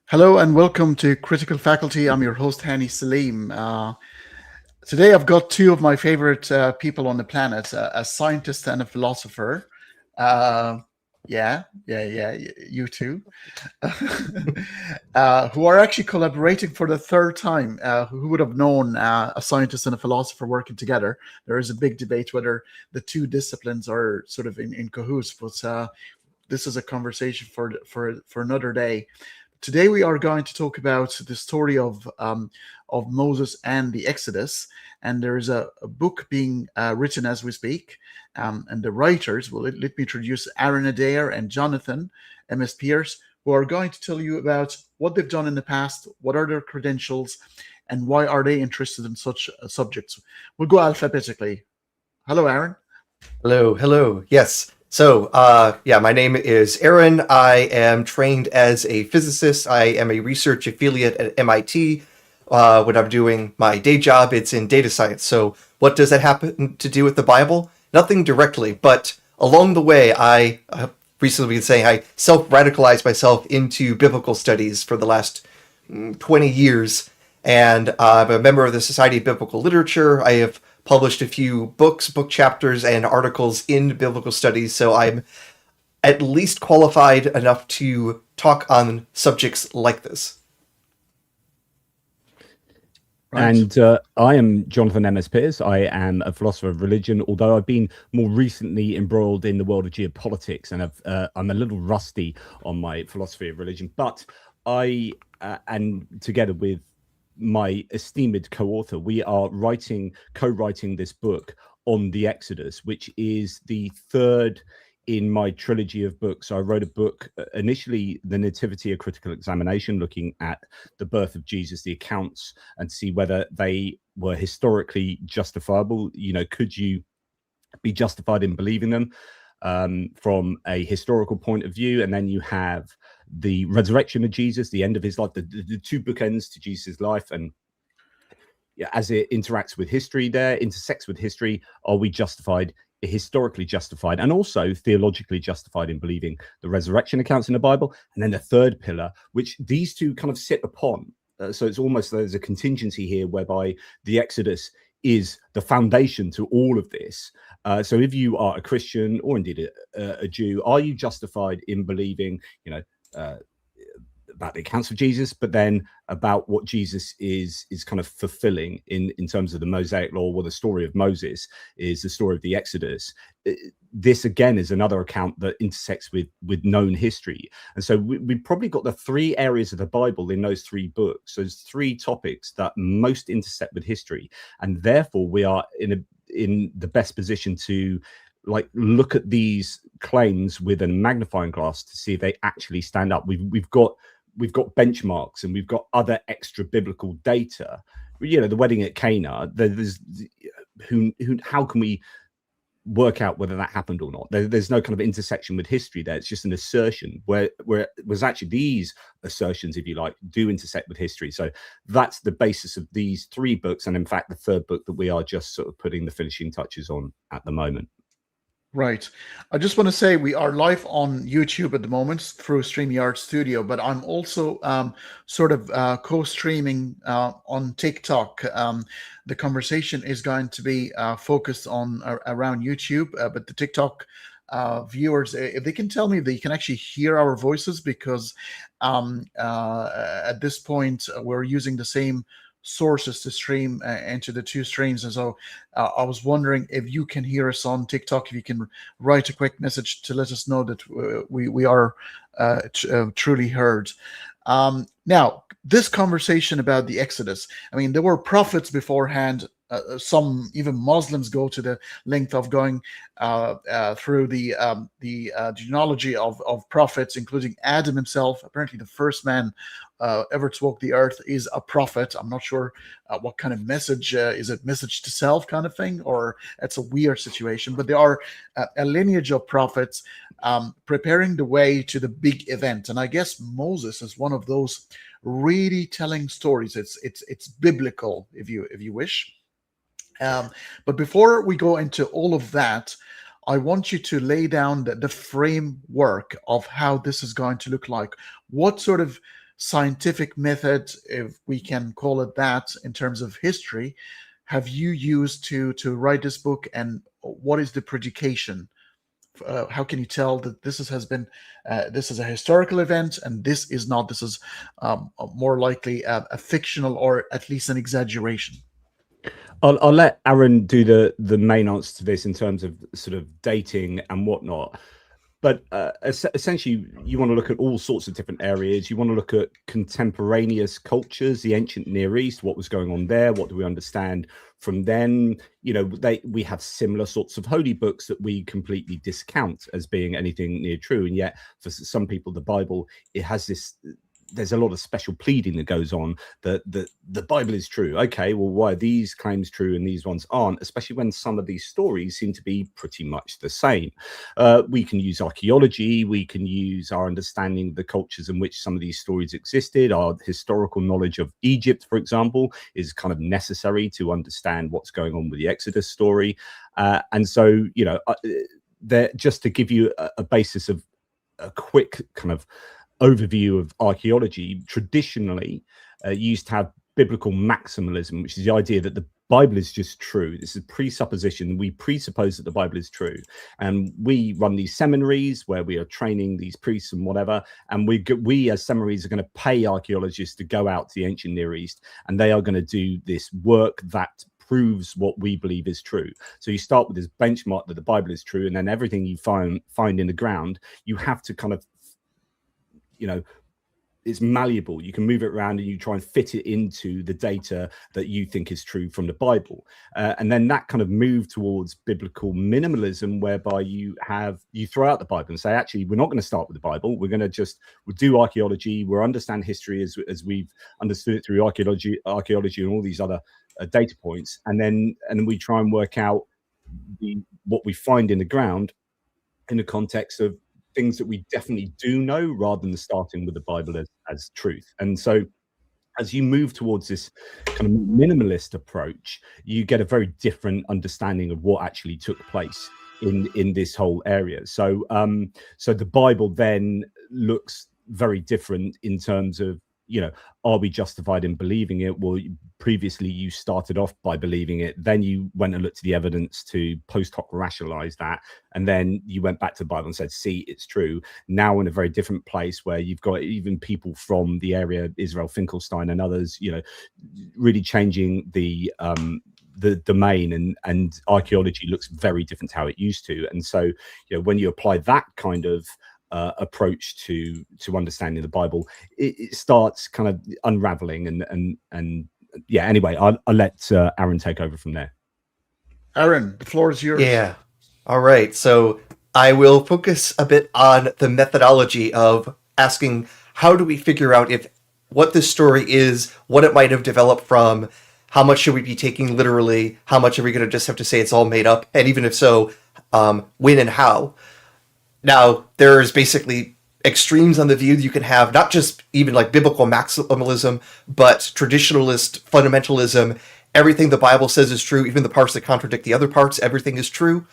Hello and welcome to Critical Faculty. I'm your host, Hani Salim. Today I've got two of my favorite people on the planet, a scientist and a philosopher. You two, who are actually collaborating for the third time. Who would have known a scientist and a philosopher working together? There is a big debate whether the two disciplines are sort of in cahoots, but this is a conversation for another day. Today we are going to talk about the story of Moses and the Exodus, and there's a book being written as we speak, and the writers, well, let me introduce Aaron Adair and Johnathan, MS Pearce, who are going to tell you about what they've done in the past, what are their credentials, and why are they interested in such subjects. We'll go alphabetically. Hello, Aaron. Hello. Yes. So, my name is Aaron. I am trained as a physicist. I am a research affiliate at MIT. When I'm doing my day job, it's in data science. So what does that happen to do with the Bible? Nothing directly, but along the way, I recently been saying I self-radicalized myself into biblical studies for the last 20 years. And I'm a member of the Society of Biblical Literature. I have published a few books, book chapters, and articles in biblical studies, so I'm at least qualified enough to talk on subjects like this. Right. And I am Johnathan MS Pearce. I am a philosopher of religion, although I've been more recently embroiled in the world of geopolitics, and I'm a little rusty on my philosophy of religion. But I, and together with my esteemed co-author, we are co-writing this book on the Exodus, which is the third in my trilogy of books. I wrote a book, initially the Nativity, a critical examination, looking at the birth of Jesus, the accounts, and see whether they were historically justifiable. You know, could you be justified in believing them from a historical point of view? And then you have the resurrection of Jesus, the end of his life, the two bookends to Jesus' life, and as it interacts with history, intersects with history, are we historically justified, and also theologically justified in believing the resurrection accounts in the Bible? And then the third pillar, which these two kind of sit upon. So it's almost there's a contingency here whereby the Exodus is the foundation to all of this. So if you are a Christian or indeed a Jew, are you justified in believing, about the accounts of Jesus, but then about what Jesus is kind of fulfilling in terms of the Mosaic law? Well, the story of Moses is the story of the Exodus. This again is another account that intersects with known history. And so we've probably got the three areas of the Bible in those three books. Those three topics that most intersect with history, and therefore we are in the best position to look at these claims with a magnifying glass to see if they actually stand up. We've got benchmarks, and we've got other extra biblical data. The wedding at Cana. There's how can we work out whether that happened or not? There's no kind of intersection with history there. It's just an assertion where it was actually these assertions, if you like, do intersect with history. So that's the basis of these three books, and in fact the third book that we are just sort of putting the finishing touches on at the moment. Right. I just want to say we are live on YouTube at the moment through StreamYard Studio, but I'm also co-streaming on TikTok. The conversation is going to be focused on around YouTube, but the TikTok viewers, if they can tell me that you can actually hear our voices, because at this point we're using the same sources to stream into the two streams. And so I was wondering if you can hear us on TikTok, if you can write a quick message to let us know that we are truly heard. Now, this conversation about the Exodus, I mean, there were prophets beforehand. Some even Muslims go to the length of going through the genealogy of prophets, including Adam himself. Apparently, the first man ever to walk the earth is a prophet. I'm not sure what kind of message is it, message to self kind of thing, or it's a weird situation. But there are a lineage of prophets preparing the way to the big event, and I guess Moses is one of those really telling stories. It's biblical, if you wish. But before we go into all of that, I want you to lay down the framework of how this is going to look like. What sort of scientific method, if we can call it that, in terms of history, have you used to write this book, and what is the predication? How can you tell that this has been this is a historical event and this is not? This is more likely a fictional, or at least an exaggeration. I'll let Aaron do the main answer to this in terms of sort of dating and whatnot. But essentially, you want to look at all sorts of different areas. You want to look at contemporaneous cultures, the ancient Near East, what was going on there, what do we understand from then? You know, we have similar sorts of holy books that we completely discount as being anything near true. And yet, for some people, the Bible, it has this... There's a lot of special pleading that goes on that the Bible is true. Okay, well, why are these claims true and these ones aren't? Especially when some of these stories seem to be pretty much the same. We can use archaeology. We can use our understanding of the cultures in which some of these stories existed. Our historical knowledge of Egypt, for example, is kind of necessary to understand what's going on with the Exodus story. And so, you know, just to give you a basis of a quick kind of overview of archaeology, traditionally used to have biblical maximalism, which is the idea that the Bible is just true. This is a presupposition. We presuppose that the Bible is true, and we run these seminaries where we are training these priests and whatever, and we as seminaries are going to pay archaeologists to go out to the ancient Near East, and they are going to do this work that proves what we believe is true. So you start with this benchmark that the Bible is true, and then everything you find in the ground, you have to kind of, you know, it's malleable. You can move it around and you try and fit it into the data that you think is true from the Bible. And then that kind of move towards biblical minimalism, whereby you throw out the Bible and say, actually, we're not going to start with the Bible. We're going to we'll do archaeology. We'll understand history as we've understood it through archaeology and all these other data points. And then we try and work out what we find in the ground in the context of things that we definitely do know, rather than starting with the Bible as truth. And so as you move towards this kind of minimalist approach, you get a very different understanding of what actually took place in this whole area. So so the Bible then looks very different in terms of, you know, are we justified in believing it? Well, previously you started off by believing it, then you went and looked at the evidence to post hoc rationalize that, and then you went back to the Bible and said, see, it's true. Now in a very different place, where you've got even people from the area, Israel Finkelstein and others, you know, really changing the domain, and archaeology looks very different to how it used to. And so, you know, when you apply that kind of approach to understanding the Bible, it starts kind of unraveling, and yeah. Anyway, I'll let Aaron take over from there. Aaron, the floor is yours. Yeah. All right. So I will focus a bit on the methodology of asking, how do we figure out what this story is, what it might have developed from, how much should we be taking literally, how much are we going to just have to say it's all made up, and even if so, when and how. Now, there's basically extremes on the view you can have, not just even like biblical maximalism, but traditionalist fundamentalism. Everything the Bible says is true, even the parts that contradict the other parts, everything is true.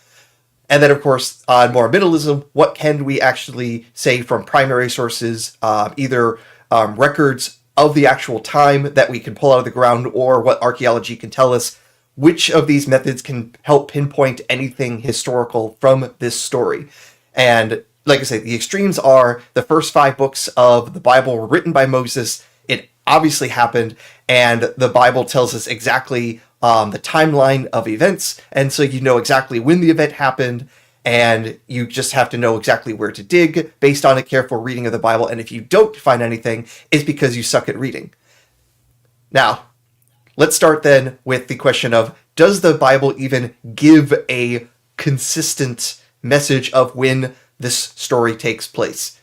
And then, of course, on more minimalism, what can we actually say from primary sources, either records of the actual time that we can pull out of the ground, or what archaeology can tell us? Which of these methods can help pinpoint anything historical from this story? And like I say, the extremes are the first 5 books of the Bible were written by Moses. It obviously happened, and the Bible tells us exactly the timeline of events, and so you know exactly when the event happened, and you just have to know exactly where to dig based on a careful reading of the Bible. And if you don't find anything, it's because you suck at reading. Now, let's start then with the question of, does the Bible even give a consistent message of when this story takes place?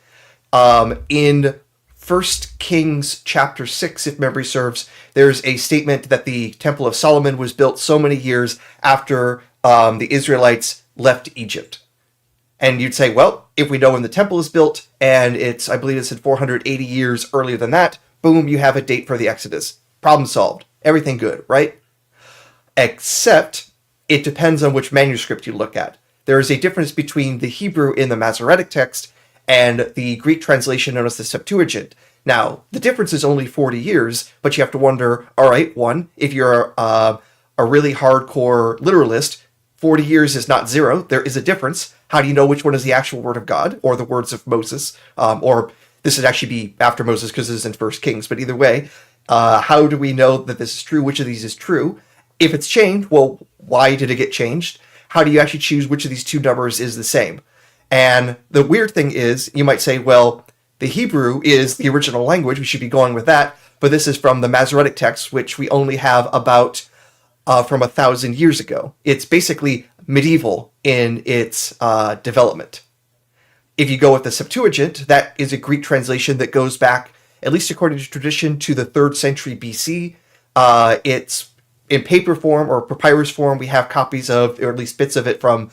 In 1 Kings chapter 6, if memory serves, there's a statement that the Temple of Solomon was built so many years after the Israelites left Egypt. And you'd say, well, if we know when the temple is built, and I believe it's 480 years earlier than that, boom, you have a date for the Exodus. Problem solved. Everything good, right? Except it depends on which manuscript you look at. There is a difference between the Hebrew in the Masoretic text and the Greek translation known as the Septuagint. Now, the difference is only 40 years, but you have to wonder, all right, one, if you're a really hardcore literalist, 40 years is not zero. There is a difference. How do you know which one is the actual word of God or the words of Moses? Or this would actually be after Moses because this is in 1 Kings. But either way, how do we know that this is true? Which of these is true? If it's changed, well, why did it get changed? How do you actually choose which of these two numbers is the same? And the weird thing is, you might say, well, the Hebrew is the original language. We should be going with that. But this is from the Masoretic text, which we only have about from 1,000 years ago. It's basically medieval in its development. If you go with the Septuagint, that is a Greek translation that goes back, at least according to tradition, to the 3rd century BC. It's in paper form or papyrus form. We have copies of, or at least bits of it, from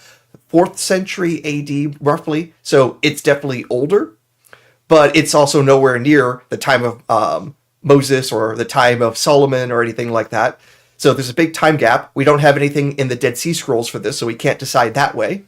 4th century AD, roughly. So it's definitely older, but it's also nowhere near the time of Moses or the time of Solomon or anything like that. So there's a big time gap. We don't have anything in the Dead Sea Scrolls for this, so we can't decide that way.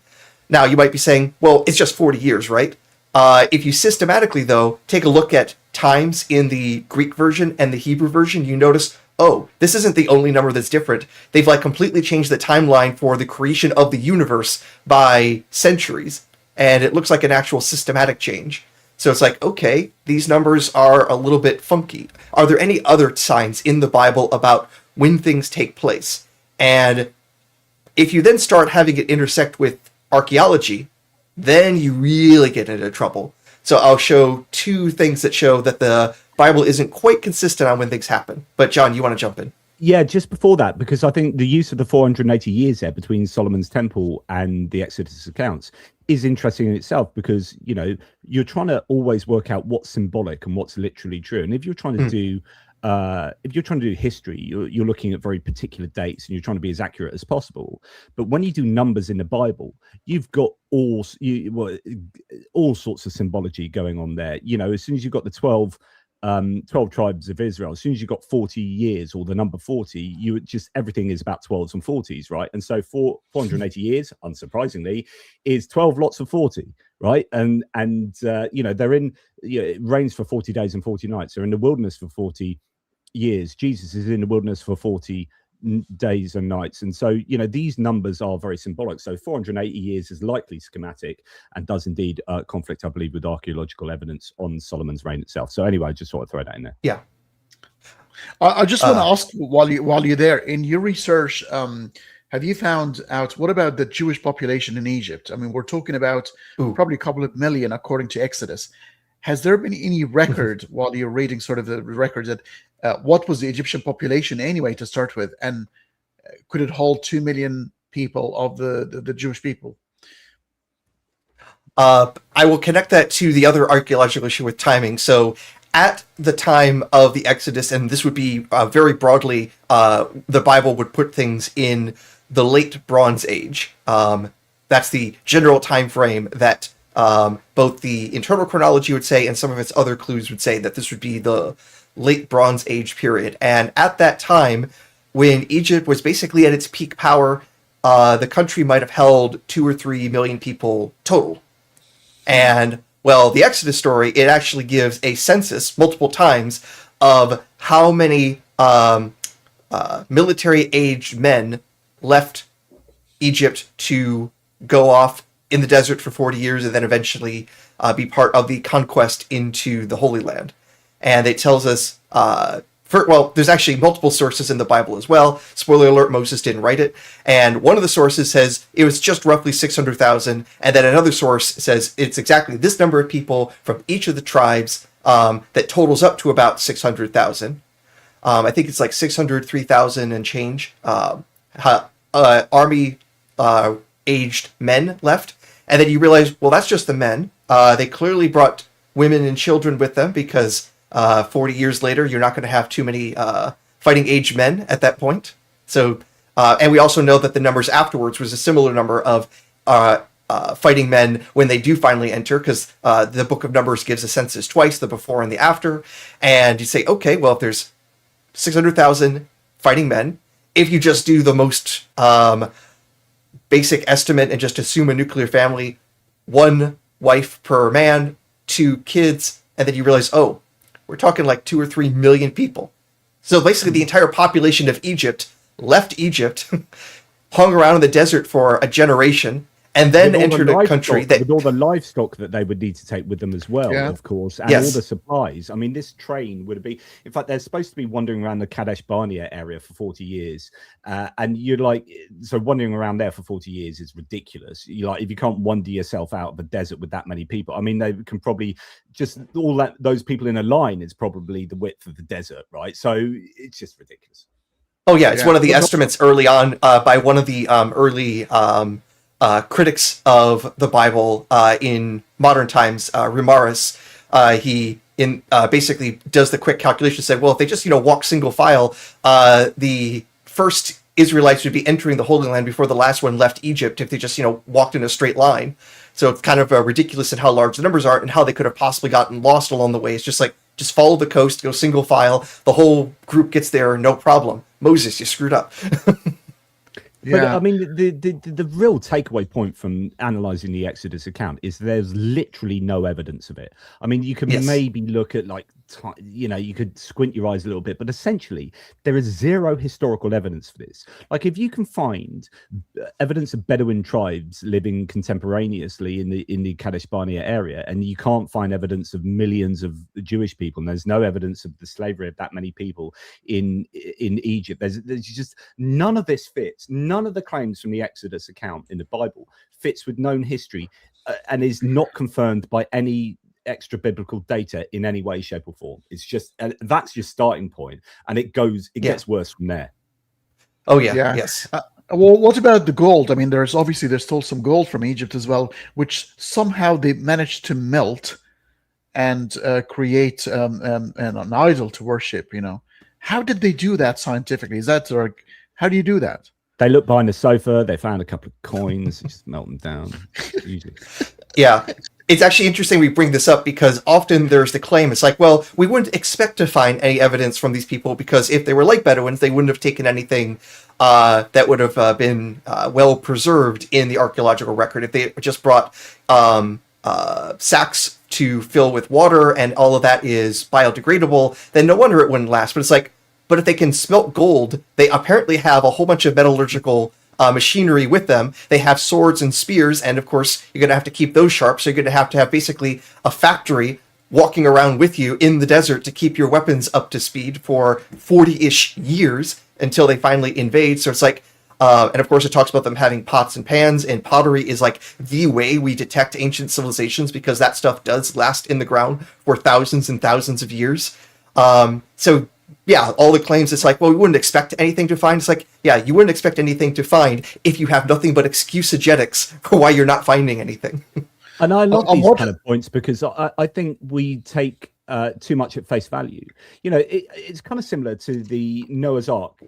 Now, you might be saying, well, it's just 40 years, right? If you systematically, though, take a look at times in the Greek version and the Hebrew version, you notice, oh, this isn't the only number that's different. They've completely changed the timeline for the creation of the universe by centuries, and it looks like an actual systematic change. So it's okay, these numbers are a little bit funky. Are there any other signs in the Bible about when things take place? And if you then start having it intersect with archaeology, then you really get into trouble. So I'll show two things that show that the Bible isn't quite consistent on when things happen. But John, you want to jump in? Yeah, just before that, because I think the use of the 480 years there between Solomon's temple and the Exodus accounts is interesting in itself, because, you're trying to always work out what's symbolic and what's literally true. And if you're trying to do history, you're looking at very particular dates and you're trying to be as accurate as possible. But when you do numbers in the Bible, you've got all sorts of symbology going on there. As soon as you've got the 12 tribes of Israel, as soon as you've got 40 years or the number 40, everything is about 12s and 40s, right? And so 480 years, unsurprisingly, is 12 lots of 40, right? And they're in, it rains for 40 days and 40 nights. They're in the wilderness for 40 years. Jesus is in the wilderness for 40 days and nights. And so, these numbers are very symbolic. So 480 years is likely schematic and does indeed conflict, I believe, with archaeological evidence on Solomon's reign itself. So anyway, I just thought I'd throw that in there. Yeah. I just want to ask, while you're there, in your research, have you found out, what about the Jewish population in Egypt? I mean, we're talking about probably a couple of million, according to Exodus. Has there been any record while you're reading sort of the record that what was the Egyptian population anyway to start with, and could it hold 2 million people of the Jewish people? I will connect that to the other archaeological issue with timing. So at the time of the Exodus, and this would be very broadly, the Bible would put things in the late Bronze Age. That's the general time frame that both the internal chronology would say and some of its other clues would say that this would be the late Bronze Age period. And at that time, when Egypt was basically at its peak power, the country might have held 2 or 3 million people total. And, well, the Exodus story, it actually gives a census multiple times of how many military-aged men left Egypt to go off in the desert for 40 years and then eventually be part of the conquest into the Holy Land. And it tells us there's actually multiple sources in the Bible as well. Spoiler alert, Moses didn't write it. And one of the sources says it was just roughly 600,000. And then another source says it's exactly this number of people from each of the tribes that totals up to about 600,000. I think it's like 603,000 and change army aged men left. And then you realize, well, that's just the men. They clearly brought women and children with them because 40 years later, you're not going to have too many fighting age men at that point. So, and we also know that the numbers afterwards was a similar number of fighting men when they do finally enter, because the Book of Numbers gives a census twice, the before and the after. And you say, okay, well, if there's 600,000 fighting men, if you just do the most basic estimate and just assume a nuclear family, 1 wife per man, 2 kids, and then you realize, oh, we're talking like 2 or 3 million people. So basically the entire population of Egypt left Egypt, hung around in the desert for a generation, and then entered a country that... With all the livestock that they would need to take with them as well, of course, and all the supplies. I mean, this train would be... In fact, they're supposed to be wandering around the Kadesh Barnea area for 40 years. And you're like... So wandering around there for 40 years is ridiculous. You're like, if you can't wander yourself out of the desert with that many people, I mean, they can probably... Just all that, those people in a line is probably the width of the desert, right? So it's just ridiculous. Oh, yeah. It's one of the estimates early on by one of the early... critics of the Bible in modern times, Rimaris, he basically does the quick calculation, said, well, if they just walk single file, the first Israelites would be entering the Holy Land before the last one left Egypt if they just walked in a straight line. So it's kind of ridiculous in how large the numbers are and how they could have possibly gotten lost along the way. It's just like, just follow the coast, go single file, the whole group gets there, no problem. Moses, you screwed up. But I mean, the real takeaway point from analysing the Exodus account is there's literally no evidence of it. I mean, you can maybe look at you could squint your eyes a little bit, but essentially there is zero historical evidence for this. Like, if you can find evidence of Bedouin tribes living contemporaneously in the Kadesh Barnea area, and you can't find evidence of millions of Jewish people, and there's no evidence of the slavery of that many people in Egypt, there's just none of this fits. None of the claims from the Exodus account in the Bible fits with known history and is not confirmed by any extra biblical data in any way, shape, or form. It's just that's your starting point, and it gets worse from there. Oh yes. Well, what about the gold? I mean, there's still some gold from Egypt as well, which somehow they managed to melt and create an idol to worship. How did they do that scientifically? How do you do that? They looked behind the sofa. They found a couple of coins. Just melt them down. Yeah. It's actually interesting we bring this up because often there's the claim, it's like, well, we wouldn't expect to find any evidence from these people because if they were like Bedouins, they wouldn't have taken anything that would have been well preserved in the archaeological record. If they just brought sacks to fill with water and all of that is biodegradable, then no wonder it wouldn't last. But it's like, but if they can smelt gold, they apparently have a whole bunch of metallurgical machinery with them. They have swords and spears, and of course, you're going to have to keep those sharp, so you're going to have basically a factory walking around with you in the desert to keep your weapons up to speed for 40-ish years until they finally invade. So it's like, and of course it talks about them having pots and pans, and pottery is like the way we detect ancient civilizations because that stuff does last in the ground for thousands and thousands of years. So yeah, all the claims, it's like, well, we wouldn't expect anything to find. It's like, yeah, you wouldn't expect anything to find if you have nothing but excusegetics for why you're not finding anything. And I love these kind of points because I think we take too much at face value. It's kind of similar to the Noah's Ark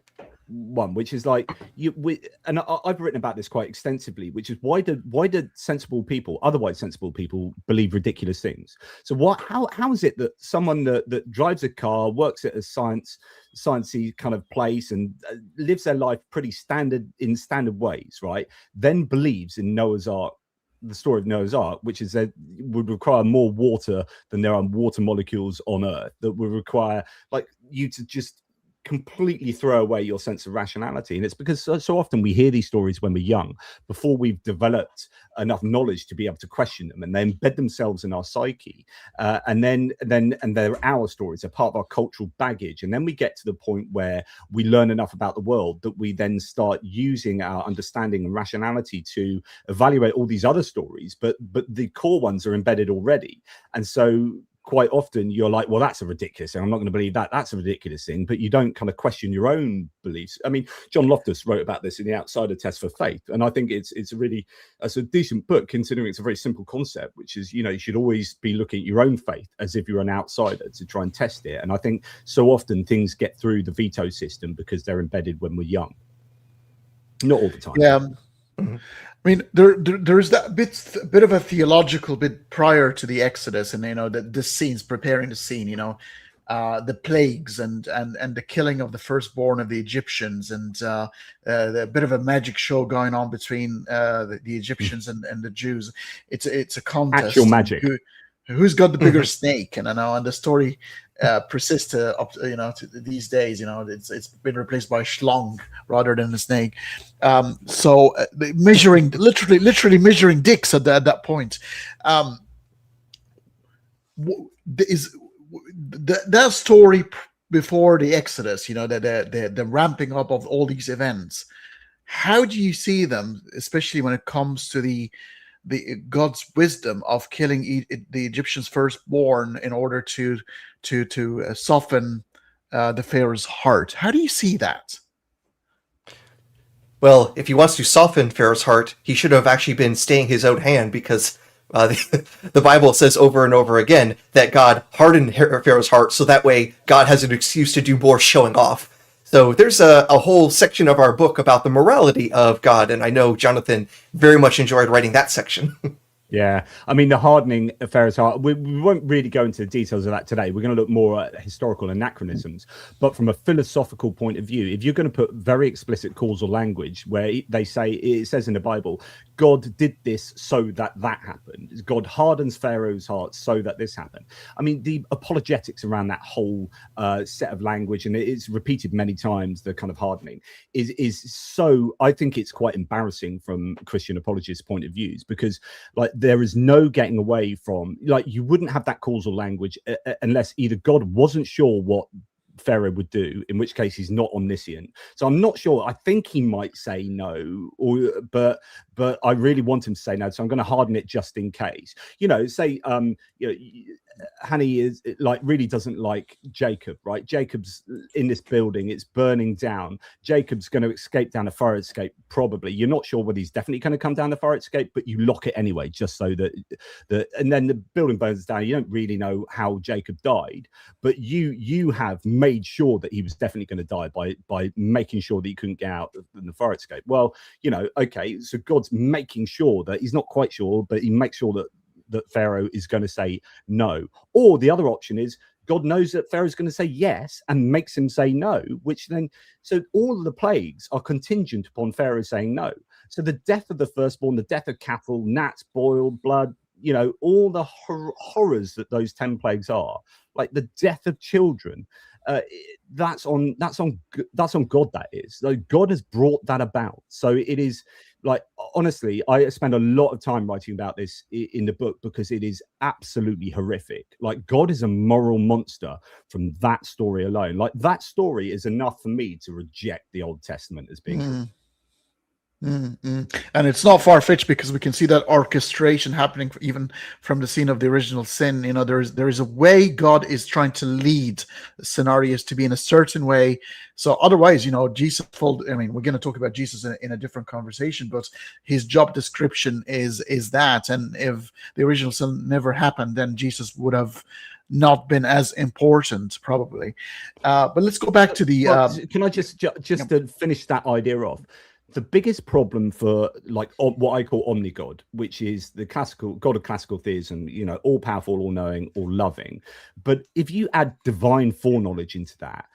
one, which is like I've written about this quite extensively, which is why do sensible people, otherwise sensible people, believe ridiculous things? So how is it that someone that drives a car, works at a sciencey kind of place and lives their life pretty standard ways, right, then believes in Noah's Ark, the story of Noah's Ark, which is that would require more water than there are water molecules on Earth, that would require like you to just completely throw away your sense of rationality. And it's because so often we hear these stories when we're young, before we've developed enough knowledge to be able to question them, and they embed themselves in our psyche, and they're our stories, they're part of our cultural baggage. And then we get to the point where we learn enough about the world that we then start using our understanding and rationality to evaluate all these other stories, but the core ones are embedded already. And so quite often you're like, well, that's a ridiculous thing, I'm not going to believe that, that's a ridiculous thing, but you don't kind of question your own beliefs. I mean, John Loftus wrote about this in The Outsider Test for Faith, and I think it's a decent book, considering it's a very simple concept, which is, you should always be looking at your own faith as if you're an outsider to try and test it. And I think so often things get through the veto system because they're embedded when we're young. Not all the time. Yeah. I mean, there's that bit of a theological bit prior to the Exodus, and the scenes, preparing the scene, the plagues and the killing of the firstborn of the Egyptians, and the bit of a magic show going on between the Egyptians and the Jews. It's a contest. Actual magic. Who's got the bigger snake? And the story persists to these days. It's been replaced by schlong rather than a snake. So measuring, literally measuring dicks at that point. Is that story before the Exodus? The ramping up of all these events. How do you see them, especially when it comes to the God's wisdom of killing the Egyptians' firstborn in order to soften the Pharaoh's heart? How do you see that? Well, if he wants to soften Pharaoh's heart, he should have actually been staying his own hand, because the Bible says over and over again that God hardened Pharaoh's heart, so that way God has an excuse to do more showing off. So there's a whole section of our book about the morality of God, and I know Johnathan very much enjoyed writing that section. Yeah, I mean, the hardening of Pharaoh's heart, we won't really go into the details of that today. We're going to look more at historical anachronisms. But from a philosophical point of view, if you're going to put very explicit causal language where they say, it says in the Bible, God did this so that happened. God hardens Pharaoh's heart so that this happened. I mean, the apologetics around that whole set of language, and it's repeated many times, the kind of hardening, is so, I think it's quite embarrassing from Christian apologists' point of views, because there is no getting away from, you wouldn't have that causal language unless either God wasn't sure what Pharaoh would do, in which case he's not omniscient. So I'm not sure. I think he might say no, but I really want him to say no. So I'm going to harden it just in case. Say Hanny is really doesn't like Jacob, right? Jacob's in this building, it's burning down. Jacob's going to escape down a fire escape, probably. You're not sure whether he's definitely going to come down the fire escape, but you lock it anyway, just so that and then the building burns down. You don't really know how Jacob died, but you have made sure that he was definitely going to die by making sure that he couldn't get out in the fire escape. Well, okay, so God's making sure that he's not quite sure, but he makes sure that Pharaoh is going to say no. Or the other option is God knows that Pharaoh's going to say yes and makes him say no, which then, so all of the plagues are contingent upon Pharaoh saying no. So the death of the firstborn, the death of cattle, gnats, boil, blood, all the horrors that those 10 plagues are, like the death of children, that's on God. That is, so God has brought that about. So it is, honestly, I spend a lot of time writing about this in the book, because it is absolutely horrific. God is a moral monster from that story alone. That story is enough for me to reject the Old Testament as being true. And it's not far-fetched, because we can see that orchestration happening even from the scene of the original sin. There is a way God is trying to lead scenarios to be in a certain way. So otherwise, Jesus we're going to talk about Jesus in a different conversation, but his job description is that. And if the original sin never happened, then Jesus would have not been as important, probably. But let's go back to the... Can I just to finish that idea off? The biggest problem for what I call omnigod, which is the classical God of classical theism, all powerful, all knowing, all loving. But if you add divine foreknowledge into that,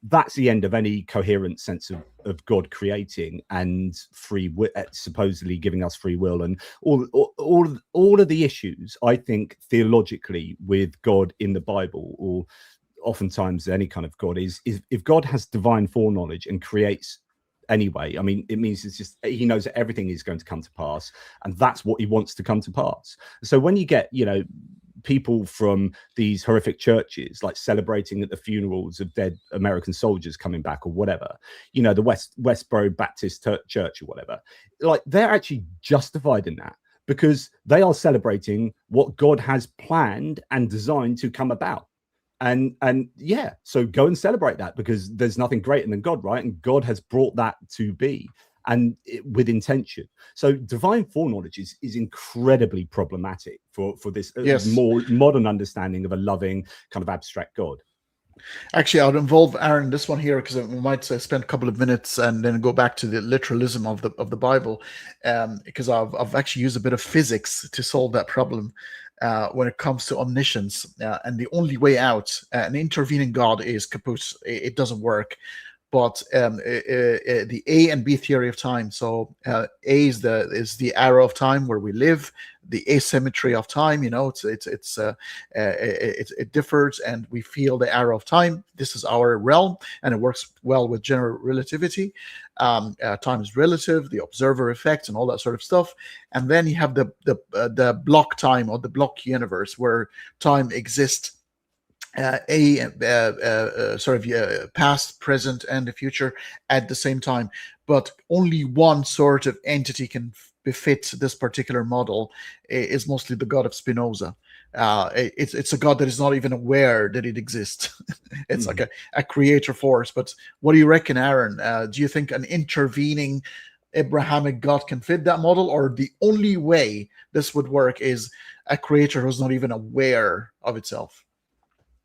that's the end of any coherent sense of God creating and free will, supposedly giving us free will, and all of the issues, I think, theologically with God in the Bible, or oftentimes any kind of God is if God has divine foreknowledge and creates anyway, I mean, it means it's just he knows that everything is going to come to pass, and that's what he wants to come to pass. So when you get, people from these horrific churches like celebrating at the funerals of dead American soldiers coming back or whatever, the Westboro Baptist Church or whatever, like they're actually justified in that because they are celebrating what God has planned and designed to come about. And yeah, so go and celebrate that because there's nothing greater than God, right? And God has brought that to be, and with intention. So divine foreknowledge is incredibly problematic for this more modern understanding of a loving kind of abstract God. Actually, I'll involve Aaron in this one here because we might spend a couple of minutes and then go back to the literalism of the Bible, because I've actually used a bit of physics to solve that problem. When it comes to omniscience, and the only way out, an intervening God is kaput. It doesn't work. But the A and B theory of time. So A is the arrow of time where we live. The asymmetry of time, it differs, and we feel the arrow of time. This is our realm, and it works well with general relativity. Time is relative, the observer effect, and all that sort of stuff. And then you have the block time or the block universe where time exists. Past, present, and the future at the same time, but only one sort of entity can befit this particular model. Is mostly the God of Spinoza. It's a God that is not even aware that it exists. It's like a creator force. But what do you reckon, Aaron? Do you think an intervening Abrahamic God can fit that model, or the only way this would work is a creator who's not even aware of itself?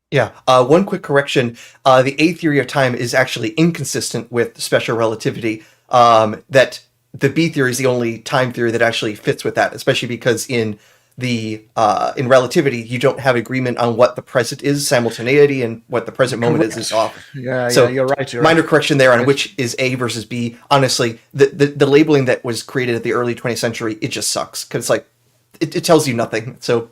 Yeah, one quick correction. The A theory of time is actually inconsistent with special relativity. That the B theory is the only time theory that actually fits with that, especially because in relativity, you don't have agreement on what the present is, simultaneity, and what the present moment is off. So you're right. Minor correction there on which is A versus B. Honestly, the labeling that was created at the early 20th century, it just sucks because it tells you nothing. So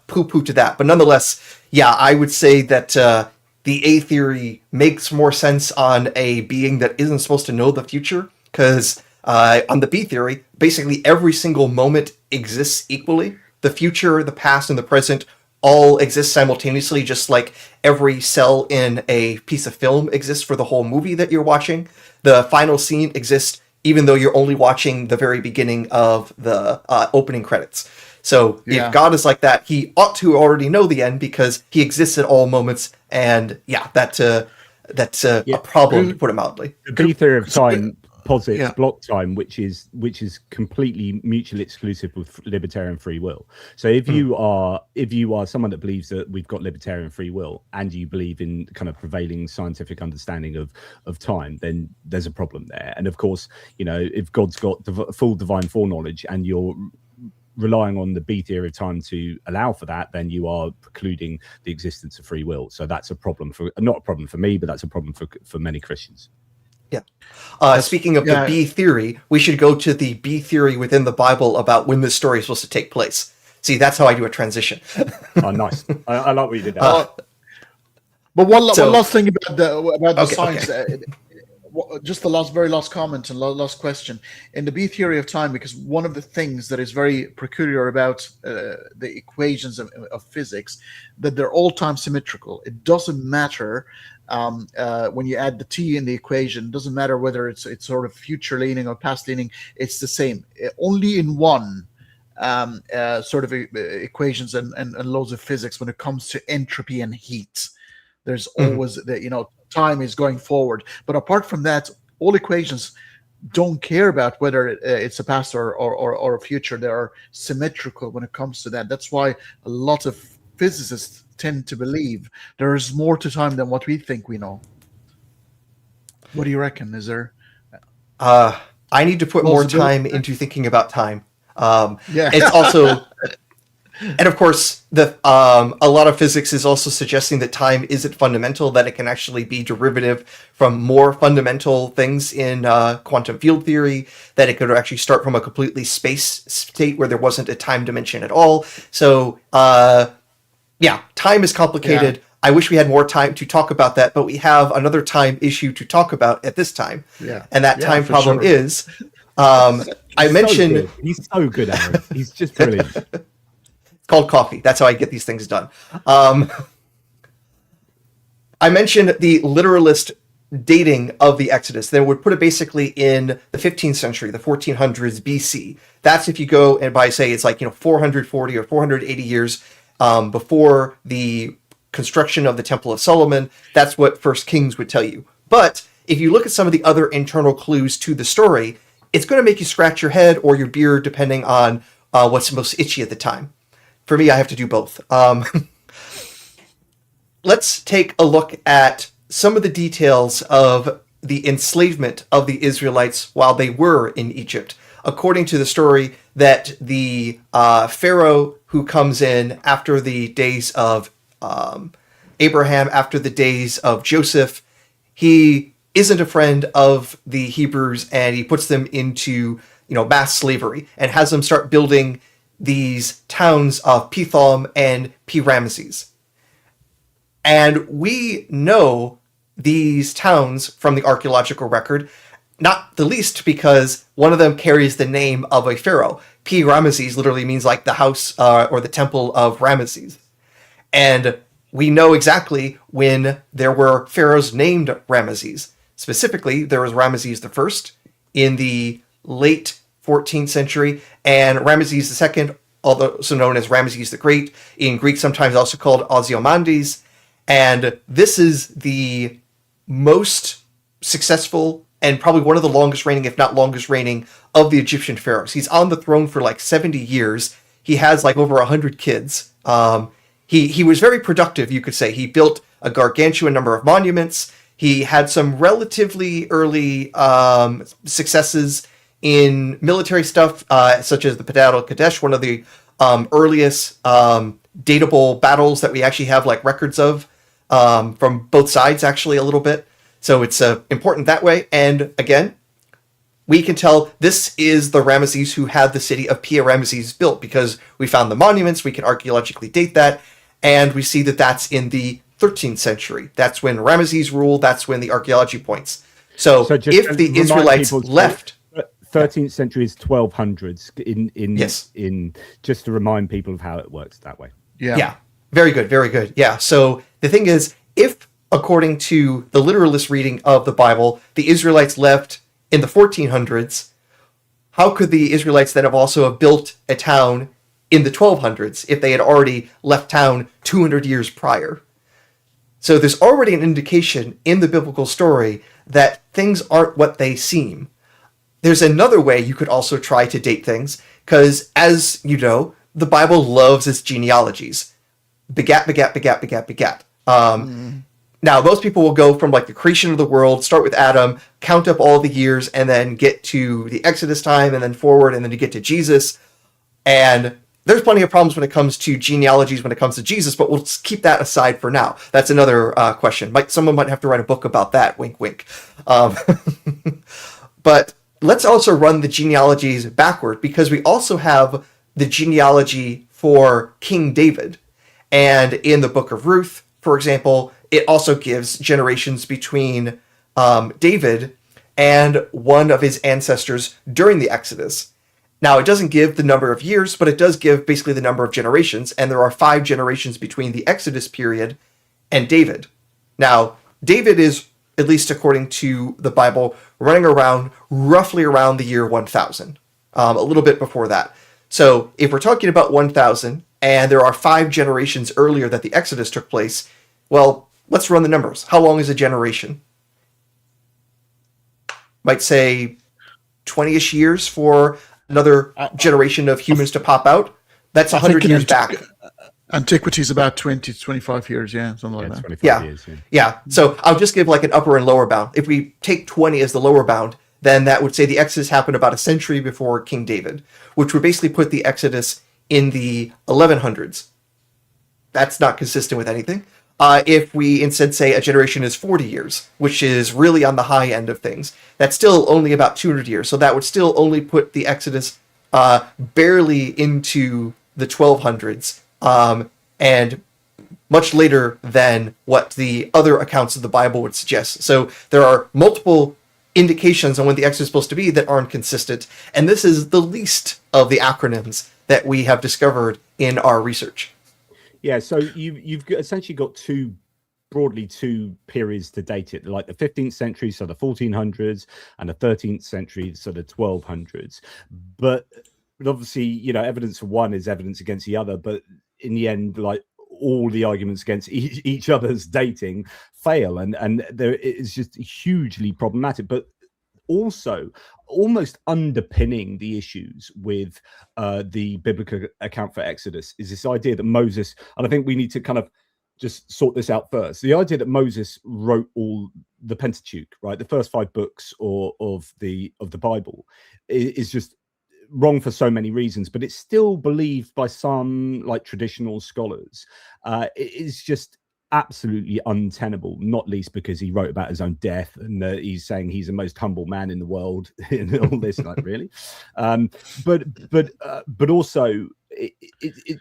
poo-poo to that. But nonetheless, yeah, I would say that the A theory makes more sense on a being that isn't supposed to know the future, because on the B theory, basically every single moment exists equally. The future, the past, and the present all exist simultaneously, just like every cell in a piece of film exists for the whole movie that you're watching. The final scene exists even though you're only watching the very beginning of the opening credits. So if God is like that, he ought to already know the end because he exists at all moments. And yeah, that's a problem, to put it mildly. The B theory of time posits block time, which is completely mutually exclusive with libertarian free will. So if you are someone that believes that we've got libertarian free will and you believe in kind of prevailing scientific understanding of time, then there's a problem there. And of course, if God's got full divine foreknowledge and you're relying on the B theory of time to allow for that, then you are precluding the existence of free will. So that's a problem not a problem for me, but that's a problem for many Christians. Yeah. Speaking of the B theory, we should go to the B theory within the Bible about when this story is supposed to take place. See, that's how I do a transition. Oh, nice. I like what you did there. But one last thing about the science. Okay. Just the very last comment and last question. In the B theory of time, because one of the things that is very peculiar about the equations of physics, that they're all time symmetrical. It doesn't matter when you add the t in the equation. It doesn't matter whether it's sort of future leaning or past leaning. It's the same. Only in one sort of equations and laws of physics when it comes to entropy and heat. There's always time is going forward, but apart from that, all equations don't care about whether it's a past or a future. They are symmetrical when it comes to that. That's why a lot of physicists tend to believe there is more to time than what we think we know. What do you reckon? Is there? I need to put more time into thinking about time. It's also. And of course, a lot of physics is also suggesting that time isn't fundamental, that it can actually be derivative from more fundamental things in quantum field theory, that it could actually start from a completely space state where there wasn't a time dimension at all. So, time is complicated. I wish we had more time to talk about that, but we have another time issue to talk about at this time. Yeah. And that Yeah, time for problem sure. is, I mentioned He's so good, Aaron. He's just brilliant. it's called coffee. That's how I get these things done. I mentioned the literalist dating of the Exodus. They would put it basically in the 15th century, the 1400s BC. That's if you go and by say it's like 440 or 480 years before the construction of the Temple of Solomon. That's what First Kings would tell you. But if you look at some of the other internal clues to the story, it's going to make you scratch your head or your beard depending on what's most itchy at the time. For me, I have to do both. Let's take a look at some of the details of the enslavement of the Israelites while they were in Egypt. According to the story that the Pharaoh who comes in after the days of Abraham, after the days of Joseph, he isn't a friend of the Hebrews, and he puts them into mass slavery and has them start building these towns of Pithom and Pi-Ramesses. And we know these towns from the archaeological record, not the least because one of them carries the name of a pharaoh. Pi-Ramesses literally means like the house or the temple of Ramesses. And we know exactly when there were pharaohs named Ramesses. Specifically, there was Ramesses I in the late 14th century, and Ramesses II, also known as Ramesses the Great, in Greek sometimes also called Ozymandias. And this is the most successful and probably one of the longest reigning, if not longest reigning, of the Egyptian pharaohs. He's on the throne for like 70 years. He has like over 100 kids. He was very productive, you could say. He built a gargantuan number of monuments. He had some relatively early successes in military stuff, such as the Battle of Kadesh, one of the earliest datable battles that we actually have like records of from both sides, actually, a little bit. So it's important that way. And again, we can tell this is the Ramesses who had the city of Pi-Ramesses built because we found the monuments, we can archaeologically date that, and we see that that's in the 13th century. That's when Ramesses ruled, that's when the archaeology points. So if the Israelites left... 13th century is 1200s yes. in just to remind people of how it works that way. Yeah. Very good, very good. Yeah, so the thing is, if, according to the literalist reading of the Bible, the Israelites left in the 1400s, how could the Israelites then have also built a town in the 1200s if they had already left town 200 years prior? So there's already an indication in the biblical story that things aren't what they seem. There's another way you could also try to date things, because as you know, the Bible loves its genealogies. Begat, begat, begat, begat, begat. Now, most people will go from like the creation of the world, start with Adam, count up all the years, and then get to the Exodus time, and then forward, and then you get to Jesus. And there's plenty of problems when it comes to genealogies when it comes to Jesus, but we'll keep that aside for now. That's another question. Someone might have to write a book about that, wink, wink. But let's also run the genealogies backward, because we also have the genealogy for King David. And in the book of Ruth, for example, it also gives generations between David and one of his ancestors during the Exodus. Now, it doesn't give the number of years, but it does give basically the number of generations, and there are 5 generations between the Exodus period and David. Now, David is, at least according to the Bible, running around roughly around the year 1000, a little bit before that. So if we're talking about 1000, and there are 5 generations earlier that the Exodus took place, well, let's run the numbers. How long is a generation? Might say 20-ish years for another generation of humans to pop out. That's 100 years back. Antiquity is about 20 to 25 years, yeah, something like that. 25 years, yeah. So I'll just give like an upper and lower bound. If we take 20 as the lower bound, then that would say the Exodus happened about a century before King David, which would basically put the Exodus in the 1100s. That's not consistent with anything. If we instead say a generation is 40 years, which is really on the high end of things, that's still only about 200 years. So that would still only put the Exodus barely into the 1200s. And much later than what the other accounts of the Bible would suggest. So there are multiple indications on when the Exodus is supposed to be that aren't consistent, and this is the least of the acronyms that we have discovered in our research. Yeah, so you've essentially got broadly two periods to date it, like the 15th century, so the 1400s, and the 13th century, so the 1200s. But obviously, you know, evidence for one is evidence against the other, but in the end, like, all the arguments against each other's dating fail, and there is just hugely problematic. But also, almost underpinning the issues with the biblical account for Exodus is this idea that Moses, and I think we need to kind of just sort this out first. The idea that Moses wrote all the Pentateuch, right, the first 5 books of the Bible, is just wrong for so many reasons, but it's still believed by some, like, traditional scholars. It is just absolutely untenable, not least because he wrote about his own death, and he's saying he's the most humble man in the world and all this, like, really. But also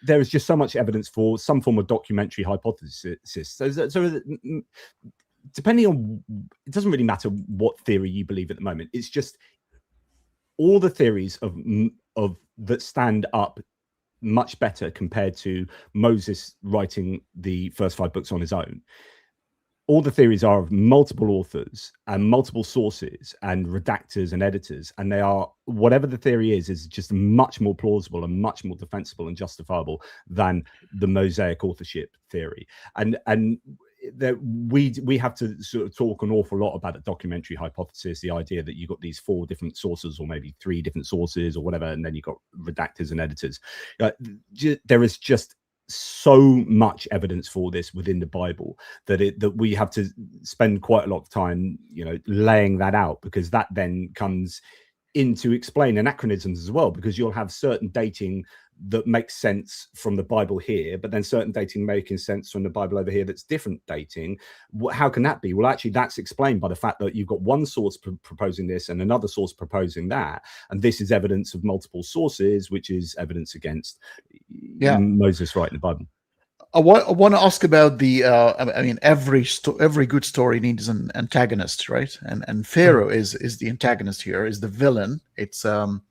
there is just so much evidence for some form of documentary hypothesis. So depending on, it doesn't really matter what theory you believe at the moment. It's just all the theories of that stand up much better compared to Moses writing the first 5 books on his own. All the theories are of multiple authors and multiple sources and redactors and editors, and they are, whatever the theory is just much more plausible and much more defensible and justifiable than the Mosaic authorship theory. And that we have to sort of talk an awful lot about the documentary hypothesis, the idea that you've got these 4 different sources, or maybe 3 different sources, or whatever, and then you've got redactors and editors. There is just so much evidence for this within the Bible that we have to spend quite a lot of time, you know, laying that out, because that then comes in to explain anachronisms as well, because you'll have certain dating that makes sense from the Bible here, but then certain dating making sense from the Bible over here that's different dating. How can that be? Well, actually, that's explained by the fact that you've got one source proposing this and another source proposing that, and this is evidence of multiple sources, which is evidence against Moses writing the Bible. I want to ask about the. I mean, every good story needs an antagonist, right? And Pharaoh is the antagonist here. Is the villain. It's the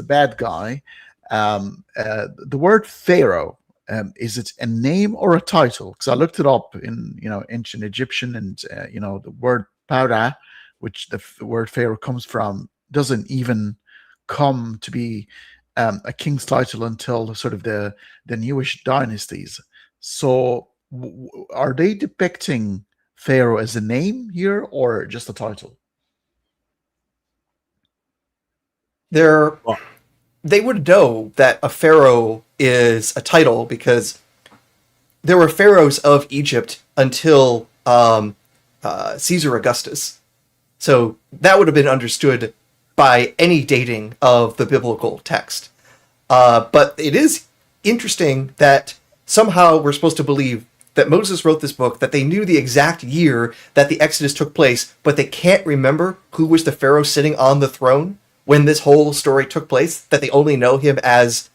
bad guy. The word Pharaoh, is it a name or a title? Because I looked it up in ancient Egyptian, and the word para, which the word Pharaoh comes from, doesn't even come to be a king's title until sort of the newish dynasties. So are they depicting Pharaoh as a name here, or just a title? They would know that a pharaoh is a title, because there were pharaohs of Egypt until Caesar Augustus. So that would have been understood by any dating of the biblical text. But it is interesting that somehow we're supposed to believe that Moses wrote this book, that they knew the exact year that the Exodus took place, but they can't remember who was the pharaoh sitting on the throne when this whole story took place, that they only know him as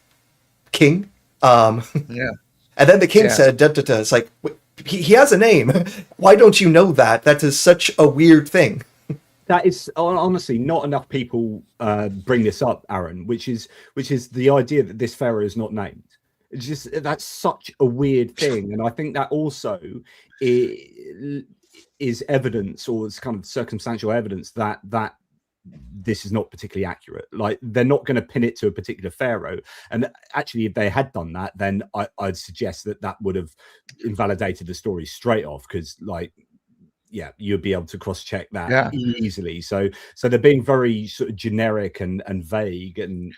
king. And then the king said, it's like, he has a name. Why don't you know that? That is such a weird thing. That is honestly not enough people bring this up, Aaron, which is the idea that this pharaoh is not named. It's just, that's such a weird thing, and I think that also is evidence, or it's kind of circumstantial evidence that this is not particularly accurate. Like, they're not going to pin it to a particular pharaoh, and actually, if they had done that, then I'd suggest that would have invalidated the story straight off, because, like, you'd be able to cross-check that easily. So they're being very sort of generic and vague, and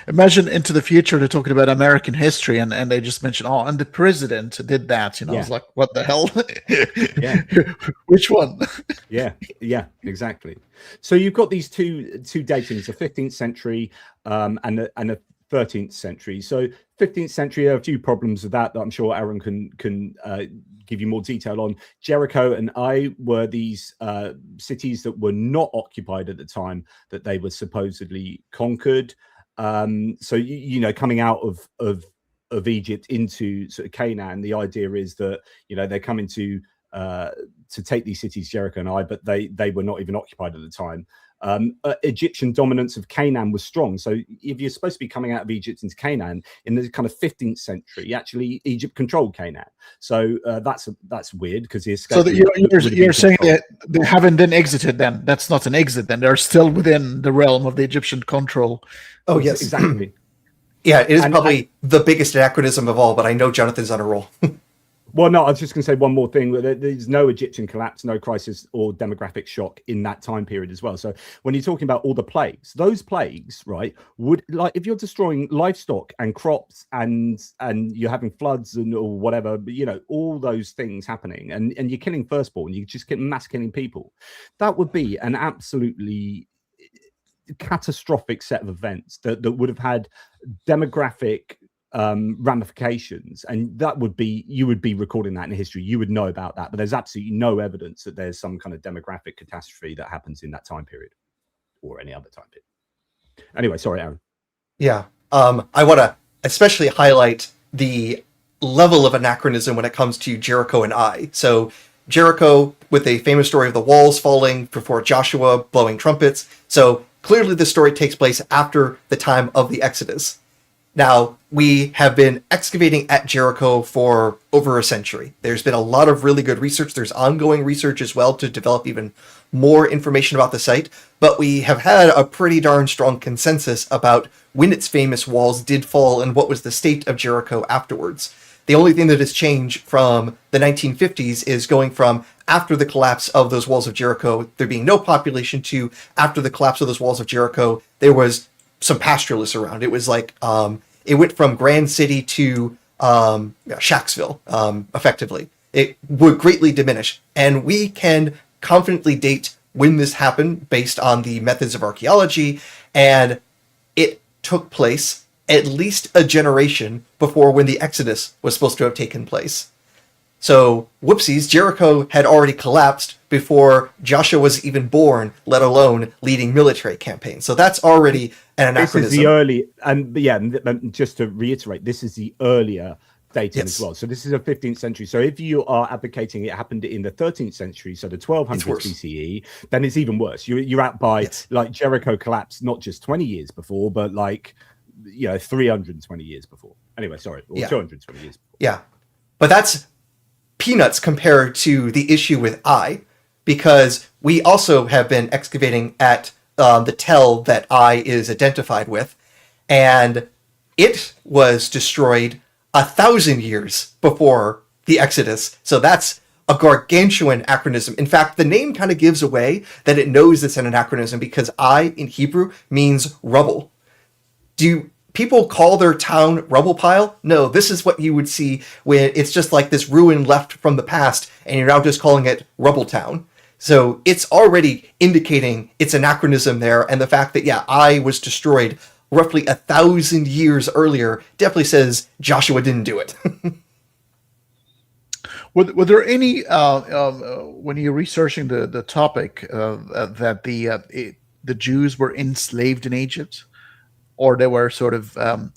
Imagine into the future they're talking about American history, and they just mention, and the president did that. I was like, what the hell? Which one? yeah, exactly. So you've got these two datings, the 15th century and the 13th century. So 15th century, there are a few problems with that I'm sure Aaron can give you more detail on. Jericho and Ai were these cities that were not occupied at the time that they were supposedly conquered. So coming out of of Egypt into sort of Canaan, the idea is that, you know, they're coming to take these cities, Jericho and Ai, but they were not even occupied at the time. Egyptian dominance of Canaan was strong. So if you're supposed to be coming out of Egypt into Canaan in the kind of 15th century, actually Egypt controlled Canaan. So that's weird because the escape. So you're saying that they haven't been exited then? That's not an exit then. They're still within the realm of the Egyptian control. Oh, yes. Exactly. Yeah, it is probably the biggest anachronism of all, but I know Jonathan's on a roll. Well, no, I was just going to say one more thing. There's no Egyptian collapse, no crisis or demographic shock in that time period as well. So when you're talking about all the plagues, those plagues, right, would, like, if you're destroying livestock and crops and you're having floods and or whatever, you know, all those things happening and you're killing firstborn, you just mass killing people, that would be an absolutely catastrophic set of events that would have had demographic ramifications, and that would be, you would be recording that in history, you would know about that, but there's absolutely no evidence that there's some kind of demographic catastrophe that happens in that time period or any other time period. Anyway, sorry, Aaron. Yeah, I want to especially highlight the level of anachronism when it comes to Jericho and Ai. So Jericho, with a famous story of the walls falling before Joshua blowing trumpets. So clearly the story takes place after the time of the Exodus. Now, we have been excavating at Jericho for over a century. There's been a lot of really good research. There's ongoing research as well to develop even more information about the site. But we have had a pretty darn strong consensus about when its famous walls did fall and what was the state of Jericho afterwards. The only thing that has changed from the 1950s is going from after the collapse of those walls of Jericho, there being no population, to after the collapse of those walls of Jericho, there was some pastoralists around. It was like, it went from Grand City to Shacksville, effectively. It would greatly diminish. And we can confidently date when this happened based on the methods of archaeology, and it took place at least a generation before when the Exodus was supposed to have taken place. So, whoopsies, Jericho had already collapsed before Joshua was even born, let alone leading military campaigns. So that's already an anachronism. This is the early, and yeah, just to reiterate, this is the earlier dating as well. So this is a 15th century. So if you are advocating it happened in the 13th century, so the 1200s BCE, then it's even worse. You're out by like Jericho collapsed not just 20 years before, but like, you know, 320 years before. Anyway, sorry, or 220 years before. Yeah, but that's peanuts compared to the issue with Ai, because we also have been excavating at the tell that Ai is identified with, and it was destroyed 1,000 years before the Exodus. So that's a gargantuan anachronism. In fact, the name kind of gives away that it knows it's an anachronism, because Ai in Hebrew means rubble. Do people call their town rubble pile? No, this is what you would see when it's just like this ruin left from the past, and you're now just calling it Rubble Town. So it's already indicating its anachronism there, and the fact that, Ai was destroyed roughly 1,000 years earlier definitely says Joshua didn't do it. Were there any, when you're researching the topic, that the Jews were enslaved in Egypt? Or they were sort of, I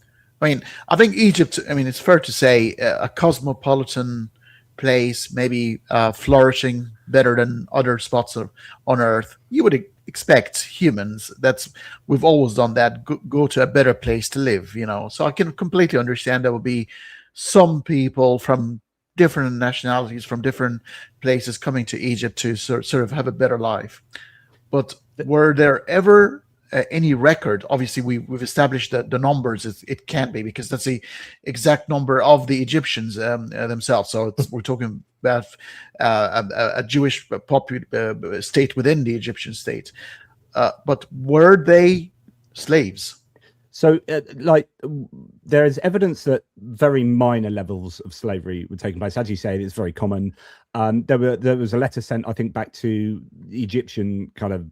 think Egypt, it's fair to say a cosmopolitan place, maybe flourishing better than other spots on Earth. You would expect humans, we've always done that, go to a better place to live, you know. So I can completely understand there will be some people from different nationalities, from different places coming to Egypt to sort of have a better life. But were there ever any record? Obviously we've established that the numbers, it can't be, because that's the exact number of the Egyptians themselves. So we're talking about a Jewish state within the Egyptian state, but were they slaves? So, there is evidence that very minor levels of slavery were taking place. As you say, it's very common. There was a letter sent, I think, back to the Egyptian kind of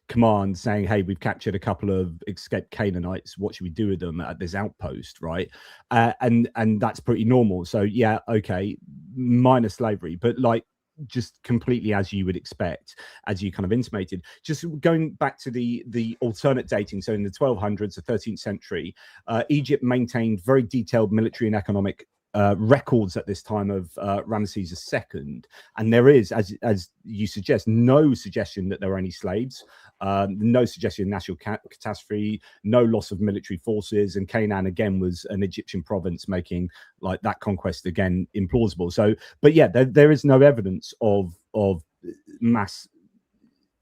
command saying, hey, we've captured a couple of escaped Canaanites, what should we do with them at this outpost, right? And that's pretty normal. So okay, minor slavery, but like just completely as you would expect, as you kind of intimated. Just going back to the alternate dating, so in the 1200s, the 13th century, Egypt maintained very detailed military and economic records at this time of Ramesses II, and there is, as you suggest, no suggestion that there were any slaves, no suggestion of national catastrophe, no loss of military forces, and Canaan again was an Egyptian province, making like that conquest again implausible. So, but yeah, there is no evidence of mass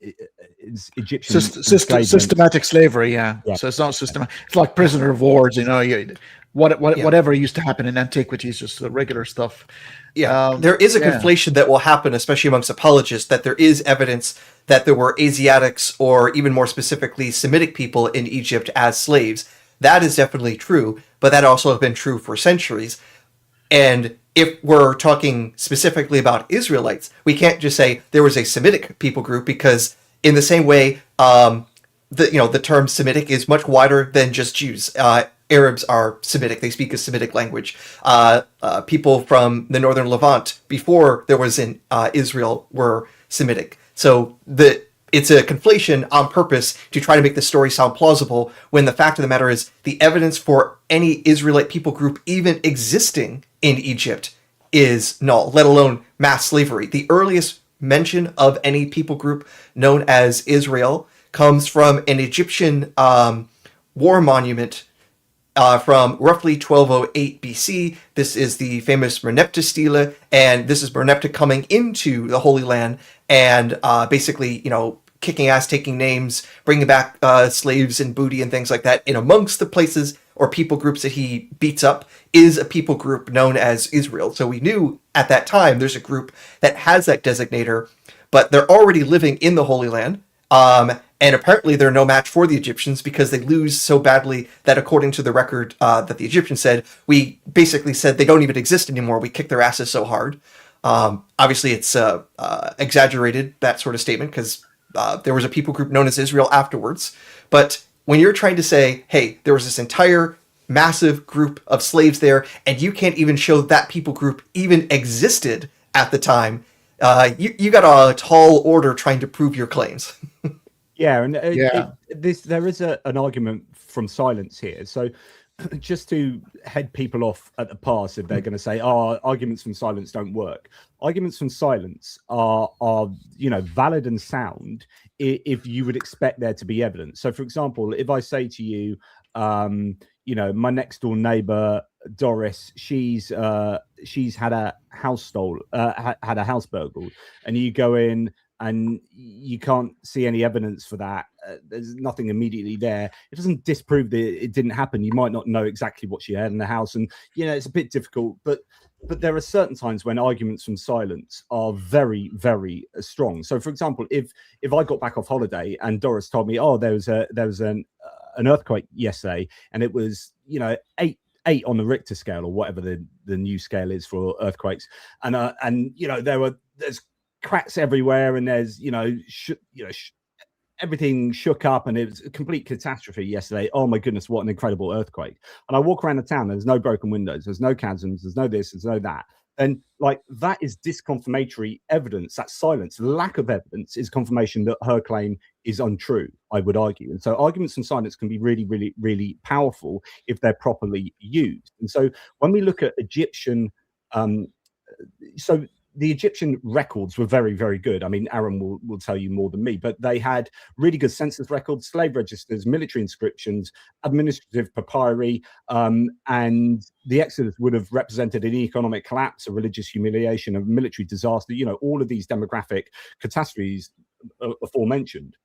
Egyptian systematic slavery. Yeah. So it's not systematic. It's like prisoner of wars. Whatever used to happen in antiquity is just the regular stuff. There is a conflation that will happen, especially amongst apologists, that there is evidence that there were Asiatics, or even more specifically Semitic people in Egypt as slaves. That is definitely true, but that also has been true for centuries. And if we're talking specifically about Israelites, we can't just say there was a Semitic people group, because in the same way, the term Semitic is much wider than just Jews. Arabs are Semitic; they speak a Semitic language. People from the northern Levant before there was in Israel were Semitic. So it's a conflation on purpose to try to make the story sound plausible, when the fact of the matter is the evidence for any Israelite people group even existing in Egypt is null, let alone mass slavery. The earliest mention of any people group known as Israel comes from an Egyptian war monument from roughly 1208 BC. This is the famous Merneptah stele, and this is Merneptah coming into the Holy Land and basically, kicking ass, taking names, bringing back slaves and booty and things like that. And amongst the places or people groups that he beats up is a people group known as Israel. So we knew at that time there's a group that has that designator, but they're already living in the Holy Land. And apparently they're no match for the Egyptians, because they lose so badly that, according to the record that the Egyptians said, we basically said they don't even exist anymore. We kicked their asses so hard. Obviously, it's exaggerated, that sort of statement, because there was a people group known as Israel afterwards. But when you're trying to say, hey, there was this entire massive group of slaves there, and you can't even show that people group even existed at the time, you got a tall order trying to prove your claims. Yeah, and there is an argument from silence here. So just to head people off at the pass, if they're going to say, arguments from silence don't work. Arguments from silence are valid and sound if you would expect there to be evidence. So, for example, if I say to you, my next door neighbor Doris, she's had a house had a house burgled, and you go in and you can't see any evidence for that. There's nothing immediately there. It doesn't disprove that it didn't happen. You might not know exactly what she had in the house, and it's a bit difficult. But there are certain times when arguments from silence are very, very strong. So, for example, if I got back off holiday and Doris told me, there was an earthquake yesterday, and it was 8 on the Richter scale, or whatever the new scale is for earthquakes, and there's cracks everywhere, and there's everything shook up, and it was a complete catastrophe yesterday. Oh my goodness, what an incredible earthquake. And I walk around the town, there's no broken windows, there's no chasms, there's no this, there's no that. And that is disconfirmatory evidence. That silence, lack of evidence, is confirmation that her claim is untrue, I would argue. And so arguments from silence can be really, really, really powerful if they're properly used. And so when we look at Egyptian, the Egyptian records were very, very good. I mean, Aaron will tell you more than me, but they had really good census records, slave registers, military inscriptions, administrative papyri, and the Exodus would have represented an economic collapse, a religious humiliation, a military disaster, all of these demographic catastrophes aforementioned.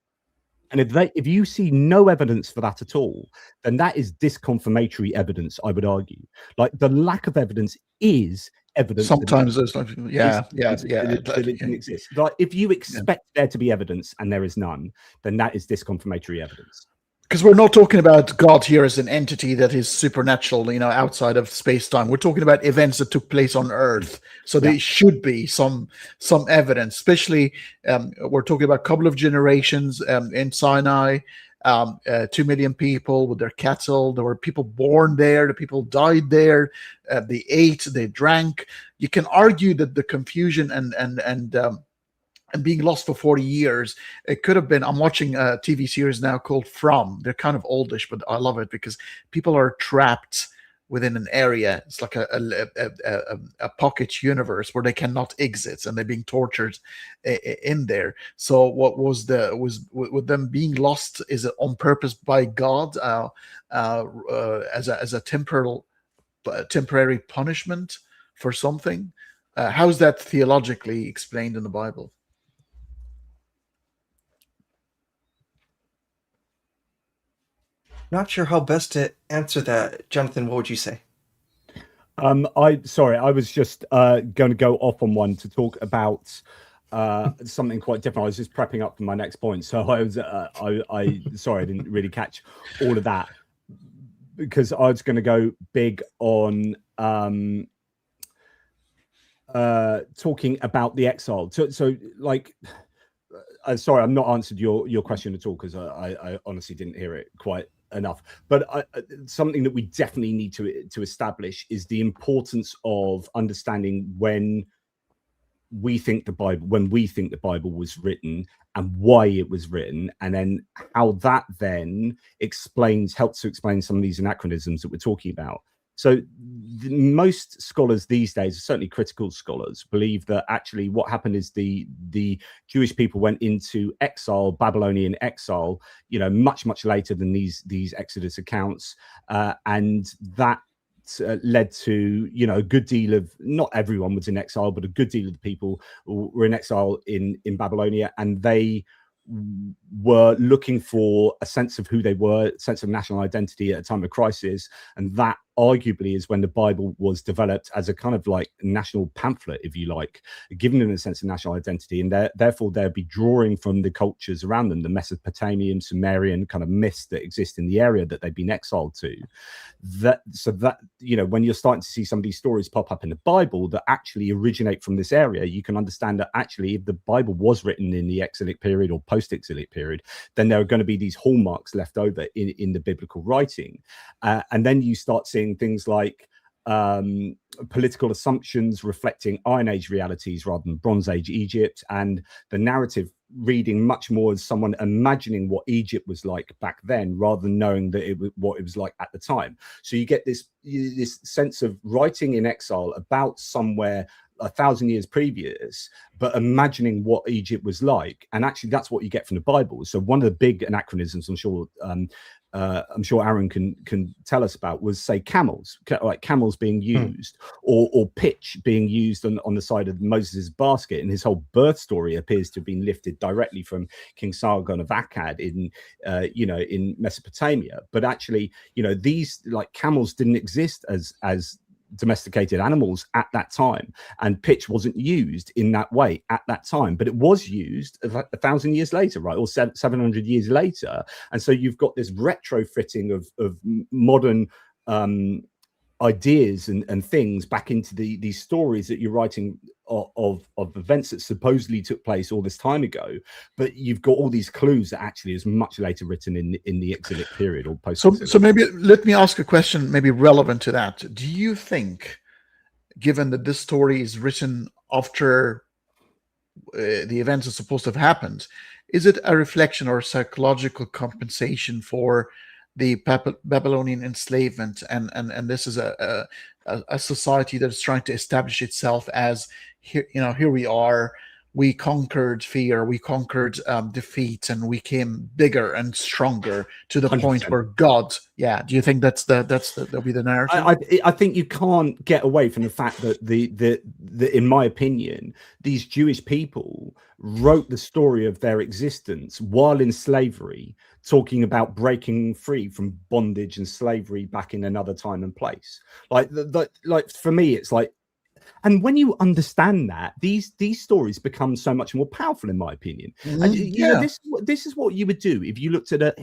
And if you see no evidence for that at all, then that is disconfirmatory evidence, I would argue. The lack of evidence is evidence. Sometimes there's it didn't exist. If you expect there to be evidence and there is none, then that is disconfirmatory evidence. Because we're not talking about God here as an entity that is supernatural, outside of space-time. We're talking about events that took place on Earth. So there should be some evidence, especially we're talking about a couple of generations in Sinai. 2 million people with their cattle. There were people born there. The people died there. They ate. They drank. You can argue that the confusion and being lost for 40 years, it could have been. I'm watching a TV series now called From. They're kind of oldish, but I love it because people are trapped within an area. It's like a pocket universe where they cannot exit, and they're being tortured in there. So what was with them being lost? Is it on purpose by God as a temporary punishment for something? How's that theologically explained in the Bible? Not sure how best to answer that. Johnathan, what would you say? I was just going to go off on one to talk about something quite different. I was just prepping up for my next point, so I was sorry, I didn't really catch all of that, because I was going to go big on talking about the exile. So like, sorry, I'm not answered your question at all, because I honestly didn't hear it quite enough. But something that we definitely need to establish is the importance of understanding when we think the Bible was written and why it was written, and then how that then helps to explain some of these anachronisms that we're talking about. So most scholars these days, certainly critical scholars, believe that actually what happened is the Jewish people went into exile, Babylonian exile, much later than these Exodus accounts, and that led to a good deal of, not everyone was in exile, but a good deal of the people were in exile in Babylonia, and they were looking for a sense of who they were, a sense of national identity at a time of crisis. And that arguably is when the Bible was developed as a kind of like national pamphlet, if you like, giving them a sense of national identity. And therefore they'd be drawing from the cultures around them, the Mesopotamian, Sumerian kind of myths that exist in the area that they've been exiled to. So that when you're starting to see some of these stories pop up in the Bible that actually originate from this area, you can understand that actually if the Bible was written in the exilic period or post-exilic period, then there are going to be these hallmarks left over in the biblical writing. And then you start seeing things like political assumptions reflecting Iron Age realities rather than Bronze Age Egypt, and the narrative reading much more as someone imagining what Egypt was like back then rather than knowing that what it was like at the time. So you get this sense of writing in exile about somewhere 1,000 years previous, but imagining what Egypt was like. And actually that's what you get from the Bible. So one of the big anachronisms I'm sure Aaron can tell us about was, say, camels being used, or pitch being used on the side of Moses' basket, and his whole birth story appears to have been lifted directly from King Sargon of Akkad in Mesopotamia. But actually, these like camels didn't exist as domesticated animals at that time, and pitch wasn't used in that way at that time, but it was used 1,000 years later, right, or 700 years later. And so you've got this retrofitting of modern ideas and things back into these stories that you're writing of events that supposedly took place all this time ago, but you've got all these clues that actually is much later written in the exilic period or post. So maybe let me ask a question maybe relevant to that. Do you think, given that this story is written after the events are supposed to have happened, is it a reflection or a psychological compensation for the Babylonian enslavement, and this is a society that is trying to establish itself as here we are, we conquered fear, we conquered defeat, and we came bigger and stronger to the 100%. Point where God. Yeah, do you think that'll be the narrative? I think you can't get away from the fact that the in my opinion, these Jewish people wrote the story of their existence while in slavery, talking about breaking free from bondage and slavery back in another time and place. Like for me, it's like. And when you understand that, these stories become so much more powerful, in my opinion. And this is what you would do if you looked at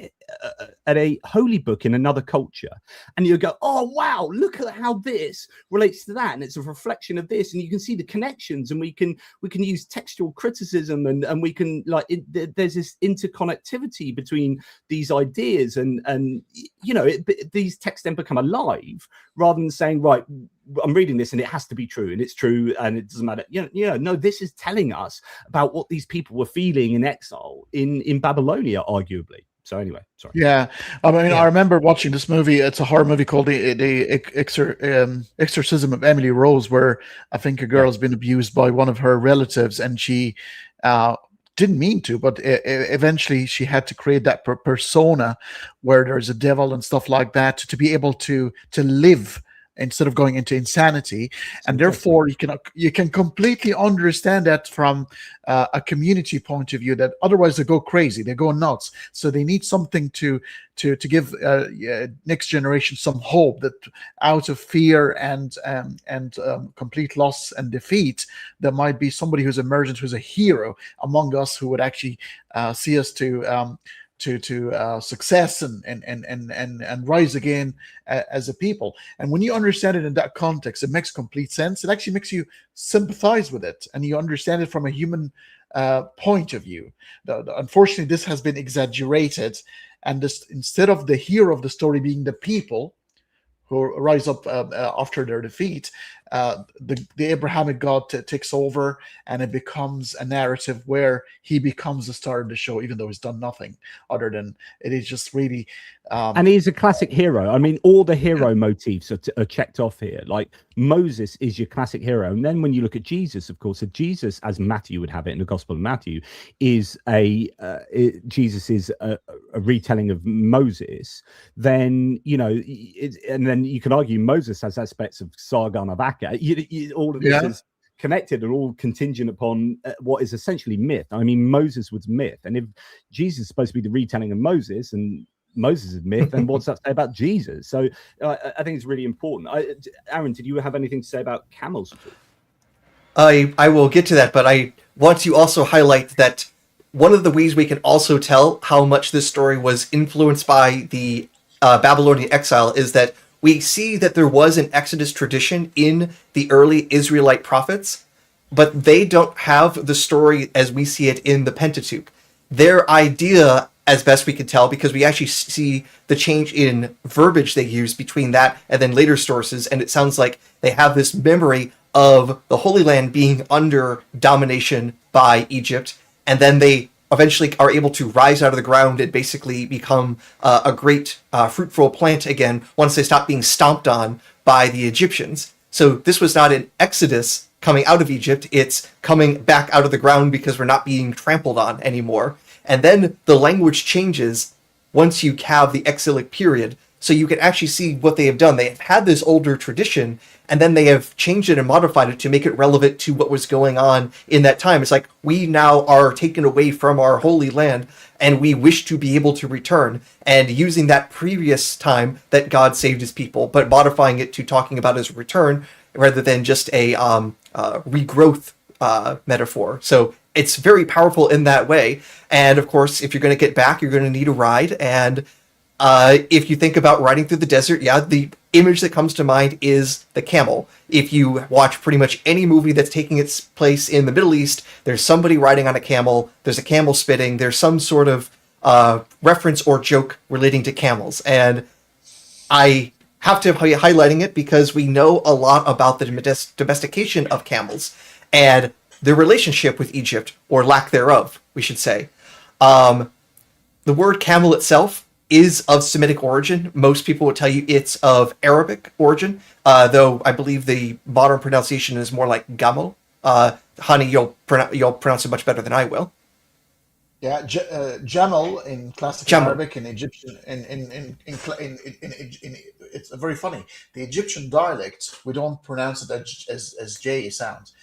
at a holy book in another culture, and you go, oh wow, look at how this relates to that, and it's a reflection of this, and you can see the connections, and we can use textual criticism, and we can there's this interconnectivity between these ideas, and these texts then become alive, rather than saying, right, I'm reading this and it has to be true, and it's true, and it doesn't matter. No, this is telling us about what these people were feeling in exile in Babylonia, arguably. So anyway, sorry. Yeah, I mean, I remember watching this movie. It's a horror movie called the Exorcism of Emily Rose, where I think a girl's been abused by one of her relatives, and she didn't mean to, but eventually she had to create that persona where there's a devil and stuff like that to be able to live instead of going into insanity. And therefore you can completely understand that from a community point of view, that otherwise they go crazy, they go nuts. So they need something to give next generation some hope that out of fear and complete loss and defeat, there might be somebody who's emergent, who's a hero among us, who would actually see us to success and rise again as a people. And when you understand it in that context, it makes complete sense. It actually makes you sympathize with it, and you understand it from a human point of view. Unfortunately, this has been exaggerated, and this, instead of the hero of the story being the people who rise up after their defeat, the Abrahamic God takes over, and it becomes a narrative where he becomes the star of the show, even though he's done nothing other than it is just really. And he's a classic hero. I mean, all the hero motifs are checked off here. Like Moses is your classic hero, and then when you look at Jesus, of course, Jesus, as Matthew would have it in the Gospel of Matthew, is Jesus is a retelling of Moses. Then and then you can argue Moses has aspects of Sargon of Akkad. All of this is connected and all contingent upon what is essentially myth. I mean, Moses was myth, and if Jesus is supposed to be the retelling of Moses, and Moses is myth, then what's that say about Jesus? So I think it's really important. Aaron, did you have anything to say about camels? I will get to that, but I want to also highlight that one of the ways we can also tell how much this story was influenced by the Babylonian exile is that we see that there was an Exodus tradition in the early Israelite prophets, but they don't have the story as we see it in the Pentateuch. Their idea, as best we can tell, because we actually see the change in verbiage they use between that and then later sources, and it sounds like they have this memory of the Holy Land being under domination by Egypt, and then they eventually are able to rise out of the ground and basically become a great fruitful plant again once they stop being stomped on by the Egyptians. So this was not an exodus coming out of Egypt, it's coming back out of the ground because we're not being trampled on anymore. And then the language changes once you have the exilic period, so you can actually see what they have done. They have had this older tradition, and then they have changed it and modified it to make it relevant to what was going on in that time. It's like, we now are taken away from our holy land, and we wish to be able to return, and using that previous time that God saved his people, but modifying it to talking about his return, rather than just a regrowth metaphor. So it's very powerful in that way. And of course, if you're going to get back, you're going to need a ride. And if you think about riding through the desert, the image that comes to mind is the camel. If you watch pretty much any movie that's taking its place in the Middle East, there's somebody riding on a camel, there's a camel spitting, there's some sort of reference or joke relating to camels. And I have to be highlighting it because we know a lot about the domestication of camels and their relationship with Egypt, or lack thereof, we should say. The word camel itself is of Semitic origin. Most people would tell you it's of Arabic origin, though I believe the modern pronunciation is more like gamel. Honey, you'll pronounce it much better than I will. Yeah, Jamal in classical Arabic and Egyptian it's very funny. The Egyptian dialect, we don't pronounce it as J sounds.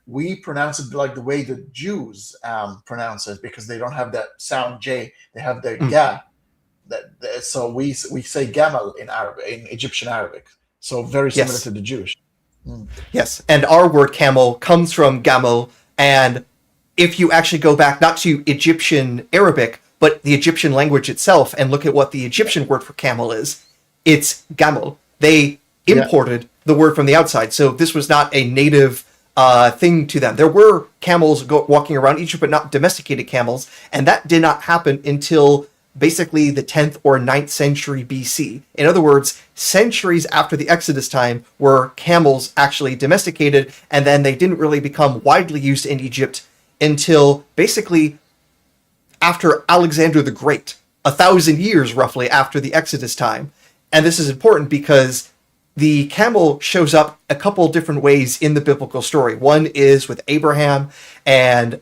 We pronounce it like the way the Jews pronounce it, because they don't have that sound J. They have the ga. So we say gamal in Arabic, in Egyptian Arabic. So very similar to the Jewish. Yes, and our word camel comes from gamel, and if you actually go back not to Egyptian Arabic, but the Egyptian language itself, and look at what the Egyptian word for camel is. It's gamel. They imported the word from the outside, so this was not a native thing to them. There were camels walking around Egypt, but not domesticated camels, and that did not happen until basically the 10th or 9th century BC. In other words, centuries after the Exodus time were camels actually domesticated, and then they didn't really become widely used in Egypt until basically after Alexander the Great, 1,000 years roughly after the Exodus time. And this is important because the camel shows up a couple different ways in the biblical story. One is with Abraham and,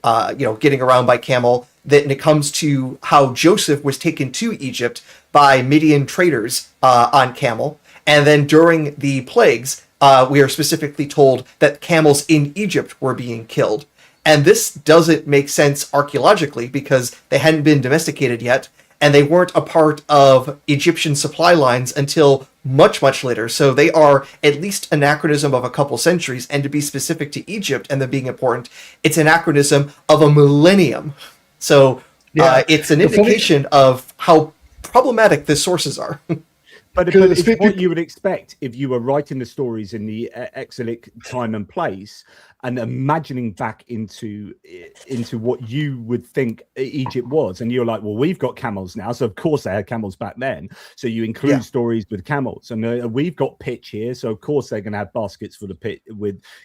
getting around by camel. Then it comes to how Joseph was taken to Egypt by Midian traders on camel. And then during the plagues, we are specifically told that camels in Egypt were being killed. And this doesn't make sense archaeologically because they hadn't been domesticated yet, and they weren't a part of Egyptian supply lines until much, much later. So they are at least an anachronism of a couple centuries, and to be specific to Egypt and them being important, it's an anachronism of a millennium. So it's an indication of how problematic the sources are. But it's what you would expect if you were writing the stories in the exilic time and place and imagining back into what you would think Egypt was. And you're like, well, we've got camels now. So, of course, they had camels back then. So you include stories with camels. And we've got pitch here. So, of course, they're going to have baskets full of pitch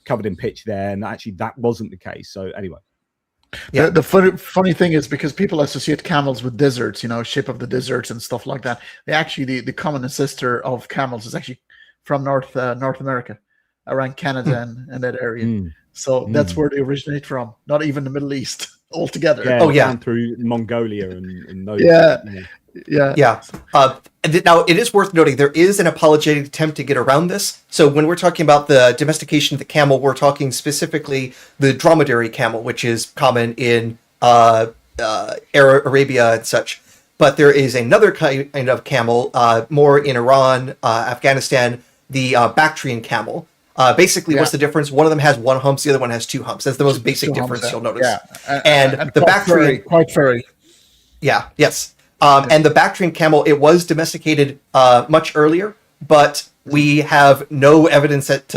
covered in pitch there. And actually, that wasn't the case. So, anyway. Yeah. The funny thing is because people associate camels with deserts, shape of the deserts and stuff like that. They actually, the common ancestor of camels is actually from North America, around Canada and that area. So that's where they originate from. Not even the Middle East altogether. Down through Mongolia and those. Yeah. Now, it is worth noting there is an apologetic attempt to get around this. So when we're talking about the domestication of the camel, we're talking specifically the dromedary camel, which is common in Arabia and such. But there is another kind of camel, more in Iran, Afghanistan, the Bactrian camel. Basically, what's the difference? One of them has one hump, the other one has two humps. That's the most basic difference you'll notice. Yeah. And the Bactrian... Quite furry. Yeah, yes. And the Bactrian camel, it was domesticated much earlier, but we have no evidence that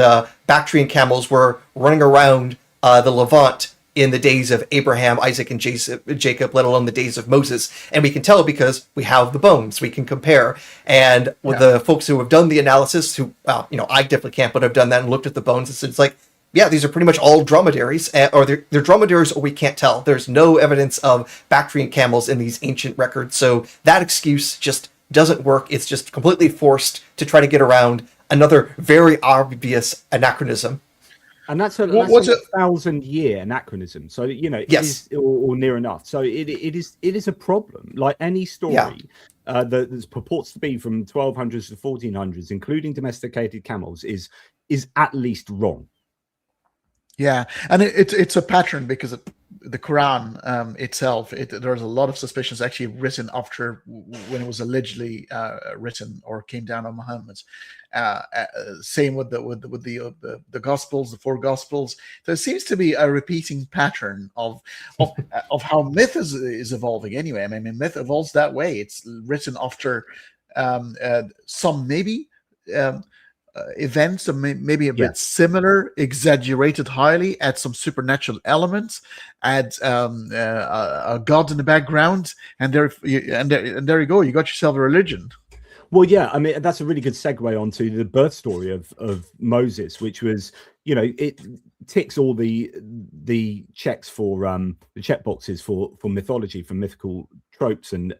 Bactrian camels were running around the Levant in the days of Abraham, Isaac, and Jacob, let alone the days of Moses. And we can tell because we have the bones. We can compare. And with the folks who have done the analysis, I definitely can't, but I've done that and looked at the bones. It's like, yeah, these are pretty much all dromedaries, or they're dromedaries, or we can't tell. There's no evidence of Bactrian camels in these ancient records. So that excuse just doesn't work. It's just completely forced to try to get around another very obvious anachronism. And that's a 1,000-year anachronism. So, it is, or near enough. So it is a problem. Like any story that purports to be from 1200s to 1400s, including domesticated camels, is at least wrong. Yeah, and it's a pattern because the Quran itself, there's a lot of suspicions actually written after when it was allegedly written or came down on Muhammad. Same with the Gospels, the four Gospels. There seems to be a repeating pattern of how myth is evolving. Anyway, I mean, myth evolves that way. It's written after some maybe. Events that maybe a bit similar, exaggerated highly, add some supernatural elements, add a god in the background, and there you go. You got yourself a religion. Well, yeah, I mean that's a really good segue onto the birth story of Moses, which was, it ticks all the checks for the check boxes for mythology, for mythical tropes and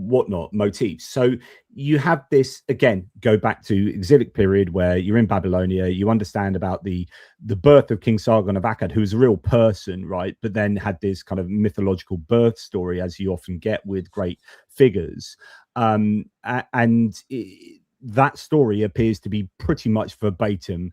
whatnot, motifs. So you have this, again, go back to exilic period where you're in Babylonia, you understand about the birth of King Sargon of Akkad, who's a real person, right? But then had this kind of mythological birth story, as you often get with great figures. That story appears to be pretty much verbatim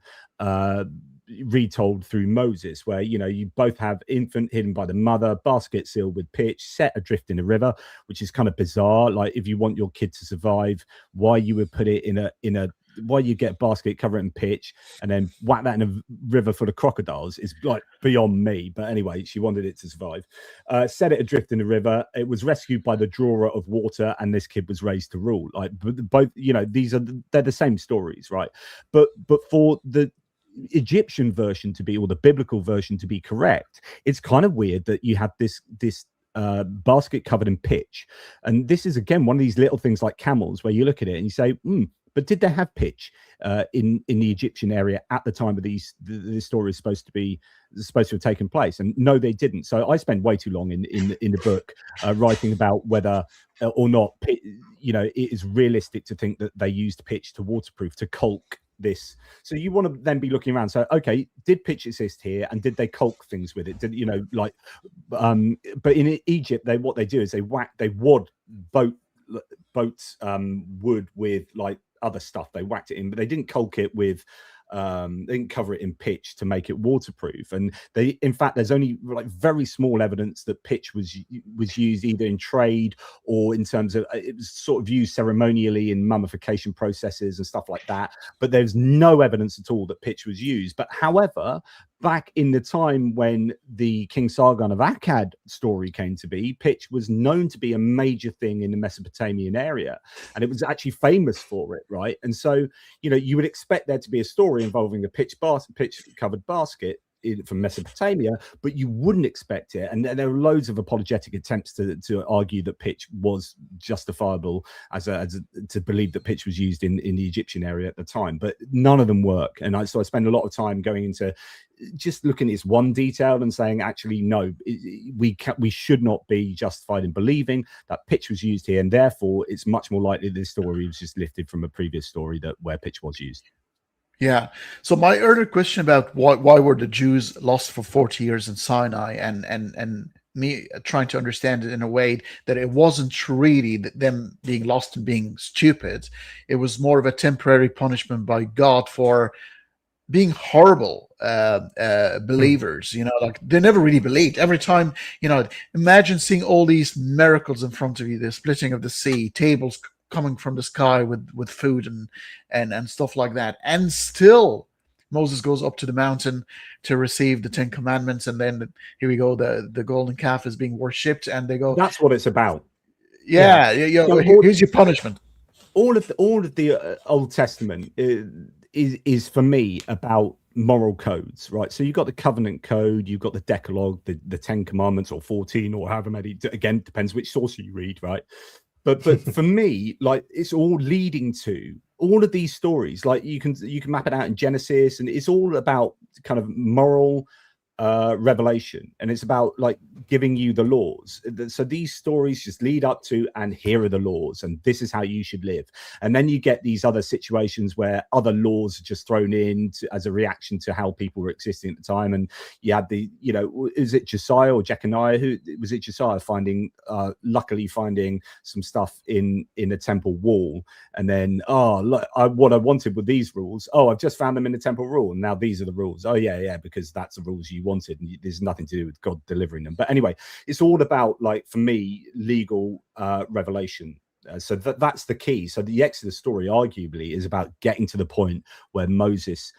retold through Moses, where you both have infant hidden by the mother, basket sealed with pitch, set adrift in a river, which is kind of bizarre. Like if you want your kid to survive, why you would put it in a you get a basket, cover it in pitch, and then whack that in a river full of crocodiles is like beyond me. But anyway, she wanted it to survive. Set it adrift in the river. It was rescued by the drawer of water, and this kid was raised to rule. Like both, they're the same stories, right? But for the Egyptian version to be, or the biblical version to be correct, it's kind of weird that you have this basket covered in pitch. And this is again one of these little things like camels, where you look at it and you say, but did they have pitch in the Egyptian area at the time of this story is supposed to have taken place? And no, they didn't. So I spent way too long in the book writing about whether or not it is realistic to think that they used pitch to waterproof, to caulk this. So you want to then be looking around. So okay, did pitch exist here, and did they caulk things with it? Did but in Egypt, what they do is they wad boats wood with like other stuff. They whacked it in, but they didn't caulk it with they didn't cover it in pitch to make it waterproof. And in fact, there's only like very small evidence that pitch was used either in trade or in terms of it was sort of used ceremonially in mummification processes and stuff like that. But there's no evidence at all that pitch was used. But however, back in the time when the King Sargon of Akkad story came to be, pitch was known to be a major thing in the Mesopotamian area, and it was actually famous for it, right? And so, you would expect there to be a story involving a pitch-covered basket from Mesopotamia, but you wouldn't expect it. And there are loads of apologetic attempts to argue that pitch was justifiable to believe that pitch was used in the Egyptian area at the time, but none of them work. And so I spend a lot of time going into just looking at this one detail and saying, actually, no, we should not be justified in believing that pitch was used here, and therefore it's much more likely this story was just lifted from a previous story where pitch was used. Yeah. So my earlier question about why were the Jews lost for 40 years in Sinai, and me trying to understand it in a way that it wasn't really them being lost and being stupid. It was more of a temporary punishment by God for being horrible believers. Like they never really believed. Every time, imagine seeing all these miracles in front of you, the splitting of the sea, tables coming from the sky with food and stuff like that, and still Moses goes up to the mountain to receive the 10 commandments, and then here we go, the golden calf is being worshipped, and they go, that's what it's about. Here's your punishment. All of the Old Testament is for me about moral codes, right? So you've got the covenant code, you've got the Decalogue, the 10 commandments, or 14, or however many, again, depends which source you read, right? But for me, like, it's all leading to all of these stories. Like you can map it out in Genesis, and it's all about kind of moral revelation, and it's about like giving you the laws. So these stories just lead up to, and here are the laws, and this is how you should live. And then you get these other situations where other laws are just thrown in as a reaction to how people were existing at the time. And you had is it Josiah or Jeconiah? Josiah luckily finding some stuff in the temple wall, and then what I wanted were these rules. I've just found them in the temple rule, and now these are the rules. Because that's the rules you wanted, and there's nothing to do with God delivering them. But anyway, it's all about, like, for me, legal revelation. So that's the key. So the Exodus story arguably is about getting to the point where Moses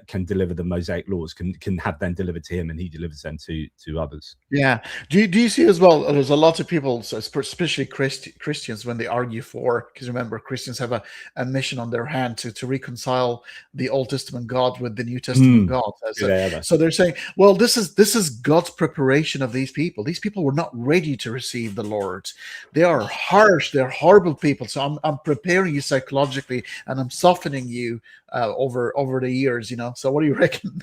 can deliver the Mosaic laws, can have them delivered to him, and he delivers them to others. Yeah. Do you see as well, there's a lot of people, especially Christians, when they argue for, because remember, Christians have a mission on their hand to reconcile the Old Testament God with the New Testament God. So they're saying, well, this is God's preparation of these people. These people were not ready to receive the Lord. They are harsh, they're horrible people. So I'm preparing you psychologically, and I'm softening you over the years. So what do you reckon?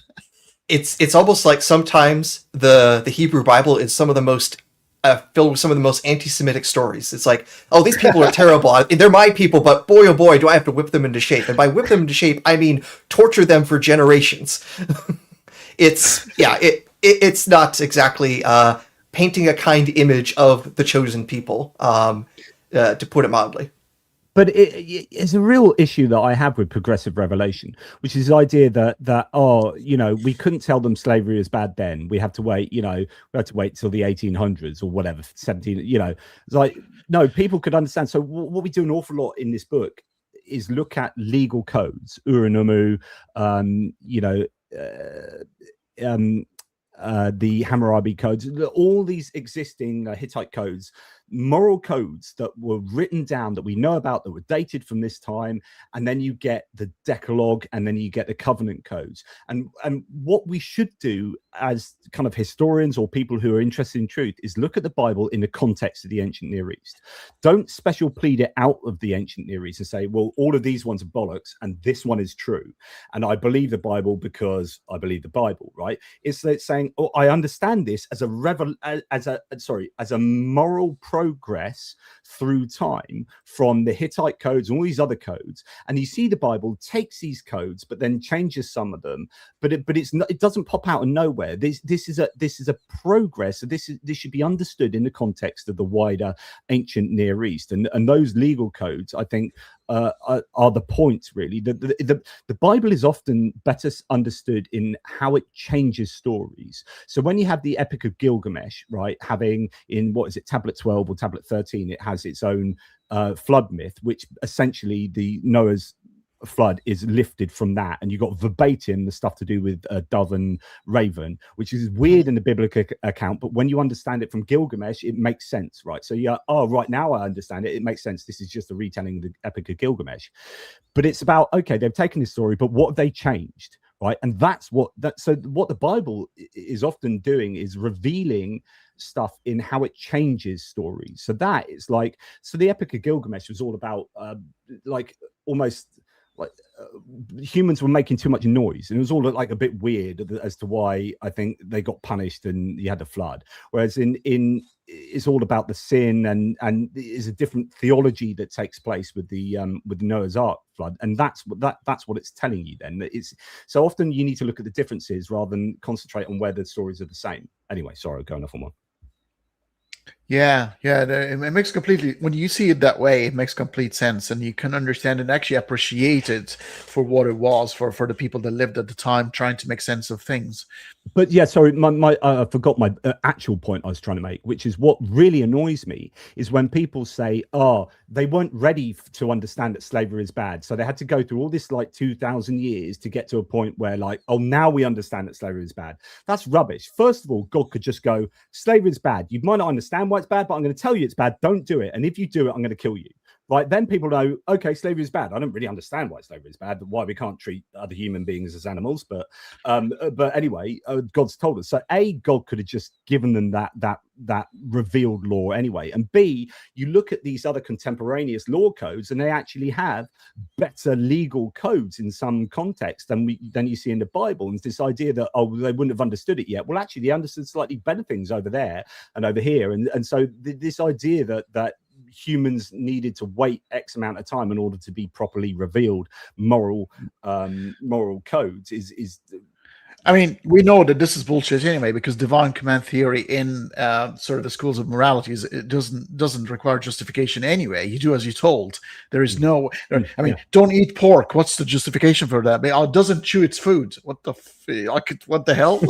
It's almost like sometimes the Hebrew Bible is some of the most filled with some of the most anti-Semitic stories. It's like, oh, these people are terrible. They're my people, but boy, oh boy, do I have to whip them into shape. And by whip them into shape, I mean torture them for generations. It's not exactly painting a kind image of the chosen people, to put it mildly. But it's a real issue that I have with progressive revelation, which is the idea that we couldn't tell them slavery was bad then. We have to wait, till the 1800s or whatever, 17. It's like, no, people could understand. So what we do an awful lot in this book is look at legal codes, Uranumu, the Hammurabi codes, all these existing Hittite codes, moral codes that were written down that we know about, that were dated from this time. And then you get the Decalogue, and then you get the covenant codes. And what we should do as kind of historians or people who are interested in truth is look at the Bible in the context of the ancient Near East. Don't special plead it out of the ancient Near East and say, well, all of these ones are bollocks and this one is true, and I believe the Bible because I believe the Bible, right? It's saying, oh, I understand this as a moral progress through time from the Hittite codes and all these other codes. And you see the Bible takes these codes but then changes some of them, but it doesn't pop out of nowhere. This is a progress. So this should be understood in the context of the wider ancient Near East, and those legal codes, I think, are the point, really. The Bible is often better understood in how it changes stories. So when you have the Epic of Gilgamesh, right, having in, what is it, tablet 12 or tablet 13, it has its own flood myth, which essentially the Noah's flood is lifted from that, and you got verbatim the stuff to do with dove and raven, which is weird in the biblical account, but when you understand it from Gilgamesh, it makes sense, right? So yeah, oh, right, now I understand it makes sense. This is just a retelling of the Epic of Gilgamesh. But it's about, okay, they've taken this story, but what have they changed, right? And so what the Bible is often doing is revealing stuff in how it changes stories. So that is like, so the Epic of Gilgamesh was all about humans were making too much noise, and it was all like a bit weird as to why I think they got punished and you had the flood. Whereas in it's all about the sin, and is a different theology that takes place with the Noah's Ark flood, and that's what it's telling you. Then it's so often you need to look at the differences rather than concentrate on where the stories are the same. Anyway, sorry, going off on one. Yeah, it makes completely, when you see it that way, it makes complete sense, and you can understand and actually appreciate it for what it was for the people that lived at the time, trying to make sense of things. But yeah, sorry, I forgot my actual point I was trying to make, which is what really annoys me is when people say, oh, they weren't ready to understand that slavery is bad, so they had to go through all this like 2,000 years to get to a point where like, oh, now we understand that slavery is bad. That's rubbish. First of all, God could just go, slavery is bad. You might not understand why it's bad, but I'm going to tell you it's bad. Don't do it. And if you do it, I'm going to kill you. Right, then people know, okay, slavery is bad. I don't really understand why slavery is bad, why we can't treat other human beings as animals, but anyway, God's told us. So A, God could have just given them that revealed law anyway, and B, you look at these other contemporaneous law codes, and they actually have better legal codes in some context than you see in the Bible. And this idea that, oh, they wouldn't have understood it yet. Well, actually, they understood slightly better things over there and over here, and so this idea that humans needed to wait X amount of time in order to be properly revealed moral codes is I mean, we know that this is bullshit anyway, because divine command theory in sort of the schools of morality it doesn't require justification anyway. You do as you're told. There is no. I mean, don't eat pork. What's the justification for that? I mean, it doesn't chew its food. What the hell?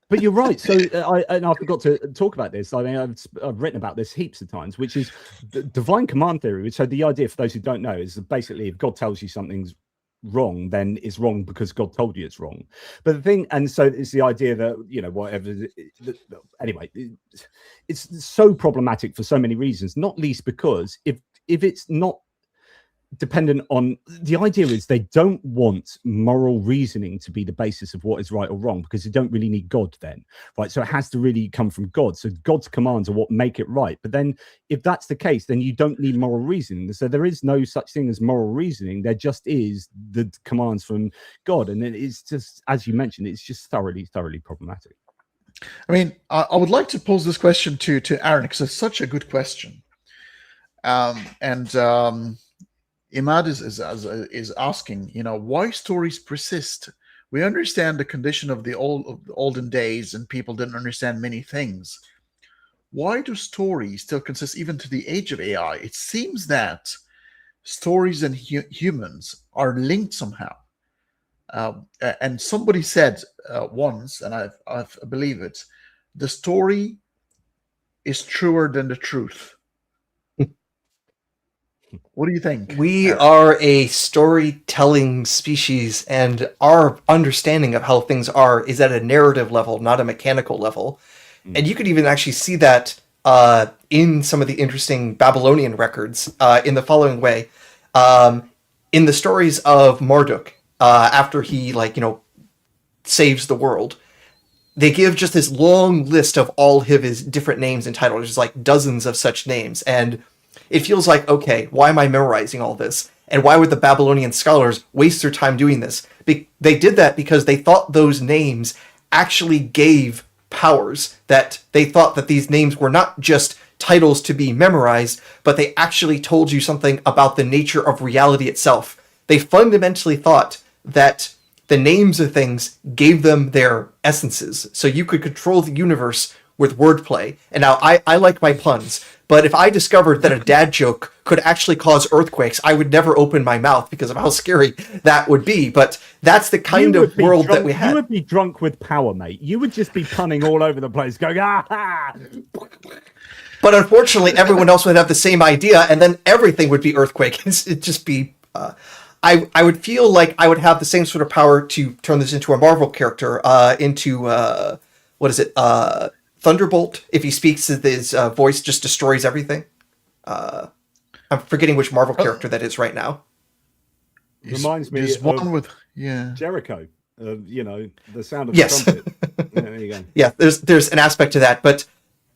But you're right. So I forgot to talk about this. I mean, I've written about this heaps of times, which is the divine command theory. So the idea, for those who don't know, is basically if God tells you something's wrong, then it's wrong because God told you it's wrong. But the thing, and so it's the idea that, you know, whatever. Anyway, it's so problematic for so many reasons, not least because if it's not dependent on, the idea is they don't want moral reasoning to be the basis of what is right or wrong, because you don't really need God then, right? So it has to really come from God. So God's commands are what make it right. But then if that's the case, then you don't need moral reasoning. So there is no such thing as moral reasoning. There just is the commands from God. And then it's just, as you mentioned, it's just thoroughly problematic. I mean, I would like to pose this question to Aaron, because it's such a good question. Imad is asking, you know, why stories persist. We understand the condition of the olden days, and people didn't understand many things. Why do stories still consist even to the age of AI? It seems that stories and humans are linked somehow. And somebody said once, and I believe it, the story is truer than the truth. What do you think? We are a storytelling species, and our understanding of how things are is at a narrative level, not a mechanical level. And you could even actually see that in some of the interesting Babylonian records in the following way. In the stories of Marduk, after he, saves the world, they give just this long list of all of his different names and titles. There's like dozens of such names. And it feels like, okay, why am I memorizing all this? And why would the Babylonian scholars waste their time doing this? They did that because they thought those names actually gave powers, that they thought that these names were not just titles to be memorized, but they actually told you something about the nature of reality itself. They fundamentally thought that the names of things gave them their essences, so you could control the universe with wordplay. And now I like my puns, but if I discovered that a dad joke could actually cause earthquakes, I would never open my mouth because of how scary that would be. But that's the kind of world that we had. You would be drunk with power, mate. You would just be punning all over the place, going, ah! But unfortunately, everyone else would have the same idea, and then everything would be earthquake. It'd just be... I would feel like I would have the same sort of power to turn this into a Marvel character, into... Thunderbolt. If he speaks, his voice just destroys everything. I'm forgetting which Marvel character that is right now. Reminds me There's of one with Jericho. The sound of the trumpet. Yeah, there you go. Yeah, there's an aspect to that, but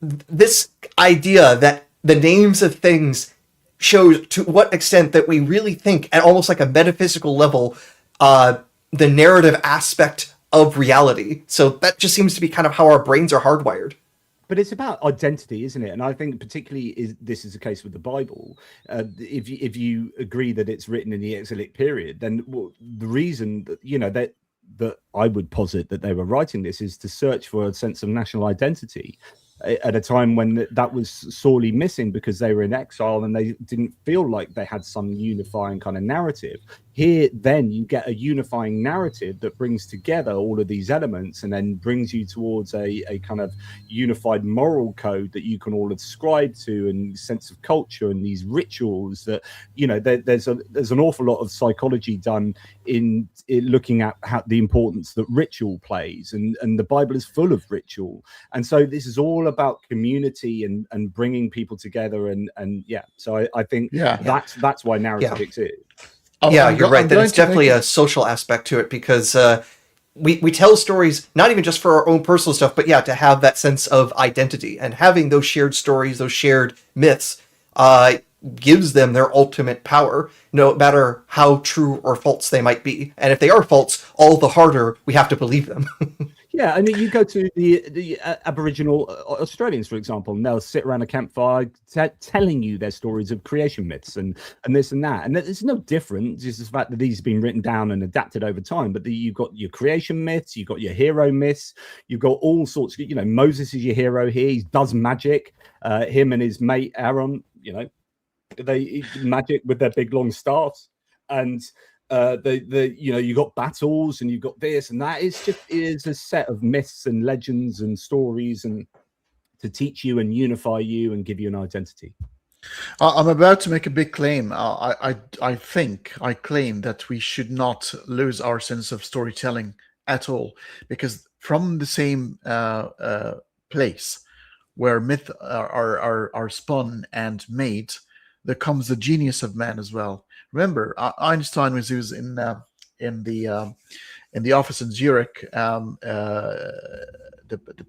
this idea that the names of things shows to what extent that we really think at almost like a metaphysical level the narrative aspect of reality. So that just seems to be kind of how our brains are hardwired. But it's about identity, isn't it? And I think particularly this is the case with the Bible. If you agree that it's written in the exilic period, then the reason that that I would posit that they were writing this is to search for a sense of national identity at a time when that was sorely missing because they were in exile and they didn't feel like they had some unifying kind of narrative. Here, then, you get a unifying narrative that brings together all of these elements and then brings you towards a kind of unified moral code that you can all ascribe to, and sense of culture and these rituals that, there's an awful lot of psychology done in looking at how the importance that ritual plays, and the Bible is full of ritual. And so this is all about community and bringing people together. And so I think that's why narrative exists. You're right. That it's definitely a social aspect to it because we tell stories not even just for our own personal stuff, but to have that sense of identity, and having those shared stories, those shared myths, gives them their ultimate power, no matter how true or false they might be. And if they are false, all the harder we have to believe them. Yeah, I mean, you go to the Aboriginal Australians, for example, and they'll sit around a campfire telling you their stories of creation myths and this and that. And it's no different, just the fact that these have been written down and adapted over time. But you've got your creation myths, you've got your hero myths, you've got all sorts. Moses is your hero here. He does magic. Him and his mate Aaron, they magic with their big long staffs, and you got battles and you've got this and that. It is a set of myths and legends and stories, and to teach you and unify you and give you an identity. I'm about to make a big claim. I claim that we should not lose our sense of storytelling at all, because from the same place where myth are spun and made, there comes the genius of man as well. Remember, Einstein, when he was in the office in Zurich, the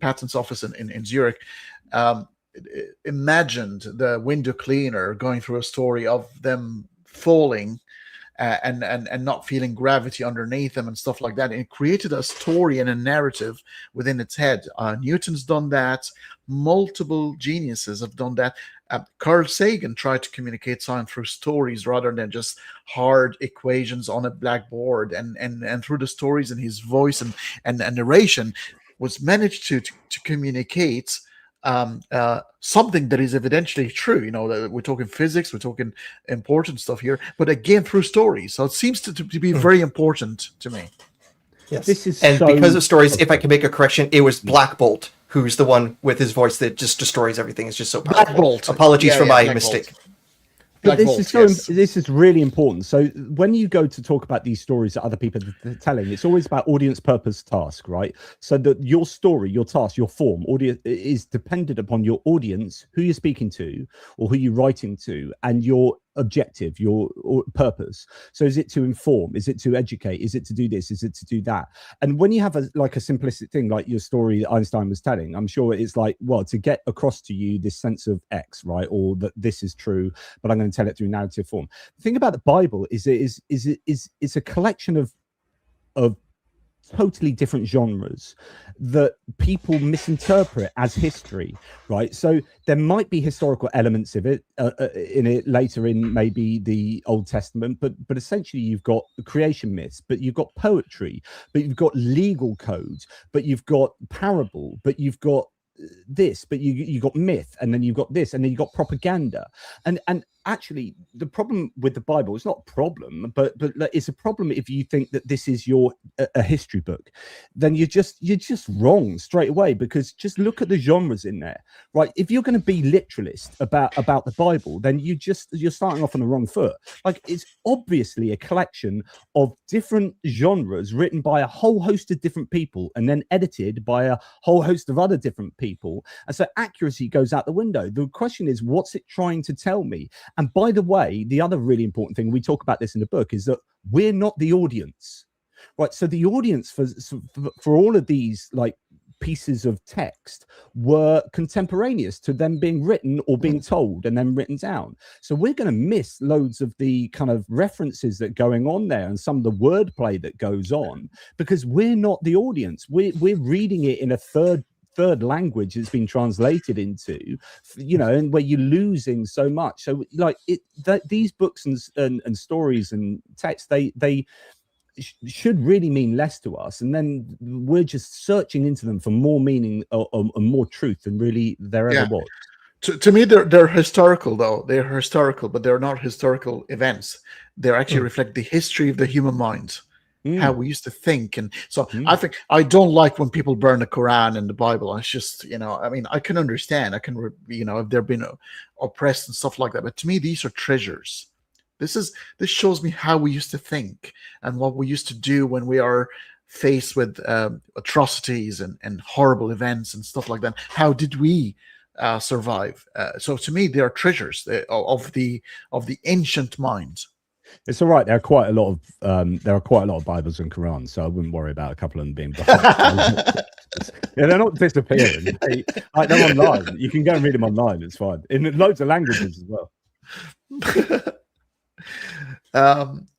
patents office in Zurich, imagined the window cleaner going through a story of them falling and not feeling gravity underneath them and stuff like that. And it created a story and a narrative within its head. Newton's done that. Multiple geniuses have done that. Carl Sagan tried to communicate science through stories rather than just hard equations on a blackboard, and through the stories and his voice and narration was managed to communicate something that is evidently true. We're talking physics, we're talking important stuff here, but again through stories. So it seems to be very important to me. Yes, because of stories, if I can make a correction, it was Black Bolt who's the one with his voice that just destroys everything. It's just so powerful. Black Bolt. Apologies for my mistake. But Black Bolt, yes. this is really important. So when you go to talk about these stories that other people are telling, it's always about audience, purpose, task, right? So that your story, your task, your form, audience is dependent upon your audience, who you're speaking to, or who you're writing to, and your objective, your purpose. So is it to inform? Is it to educate? Is it to do this? Is it to do that? And when you have a simplistic thing like your story that Einstein was telling, I'm sure it's like, well, to get across to you this sense of X, right? Or that this is true, but I'm going to tell it through narrative form. The thing about the Bible is it's a collection of totally different genres that people misinterpret as history, right? So there might be historical elements of it in it later in maybe the Old Testament, but essentially you've got creation myths, but you've got poetry, but you've got legal codes, but you've got parable, but you've got this, but you got myth, and then you've got this, and then you've got propaganda, and actually the problem with the Bible is not a problem, but it's a problem if you think that this is a history book. Then you're just wrong straight away, because just look at the genres in there, right? If you're going to be literalist about the Bible, then you're starting off on the wrong foot. Like, it's obviously a collection of different genres written by a whole host of different people and then edited by a whole host of other different people, and so accuracy goes out the window. The question is, what's it trying to tell me? And by the way, the other really important thing, we talk about this in the book, is that we're not the audience, right? So the audience for all of these like pieces of text were contemporaneous to them being written or being told and then written down. So we're going to miss loads of the kind of references that are going on there and some of the wordplay that goes on, because we're not the audience. We're reading it in a third language it's been translated into, and where you're losing so much. So like these books and stories and texts, they should really mean less to us, and then we're just searching into them for more meaning or more truth than really there ever was. To me, they're historical, though. They're historical, but they're not historical events. They actually reflect the history of the human mind. How we used to think. And so I think I don't like when people burn the Quran and the Bible. It's just, I can understand. I can, if they've been oppressed and stuff like that. But to me, these are treasures. This shows me how we used to think and what we used to do when we are faced with atrocities and horrible events and stuff like that. How did we survive? So to me, they are treasures of the ancient mind. It's all right. There are quite a lot of Bibles and Qurans, so I wouldn't worry about a couple of them being behind. Yeah, they're not disappearing. They're online. You can go and read them online. It's fine, in loads of languages as well.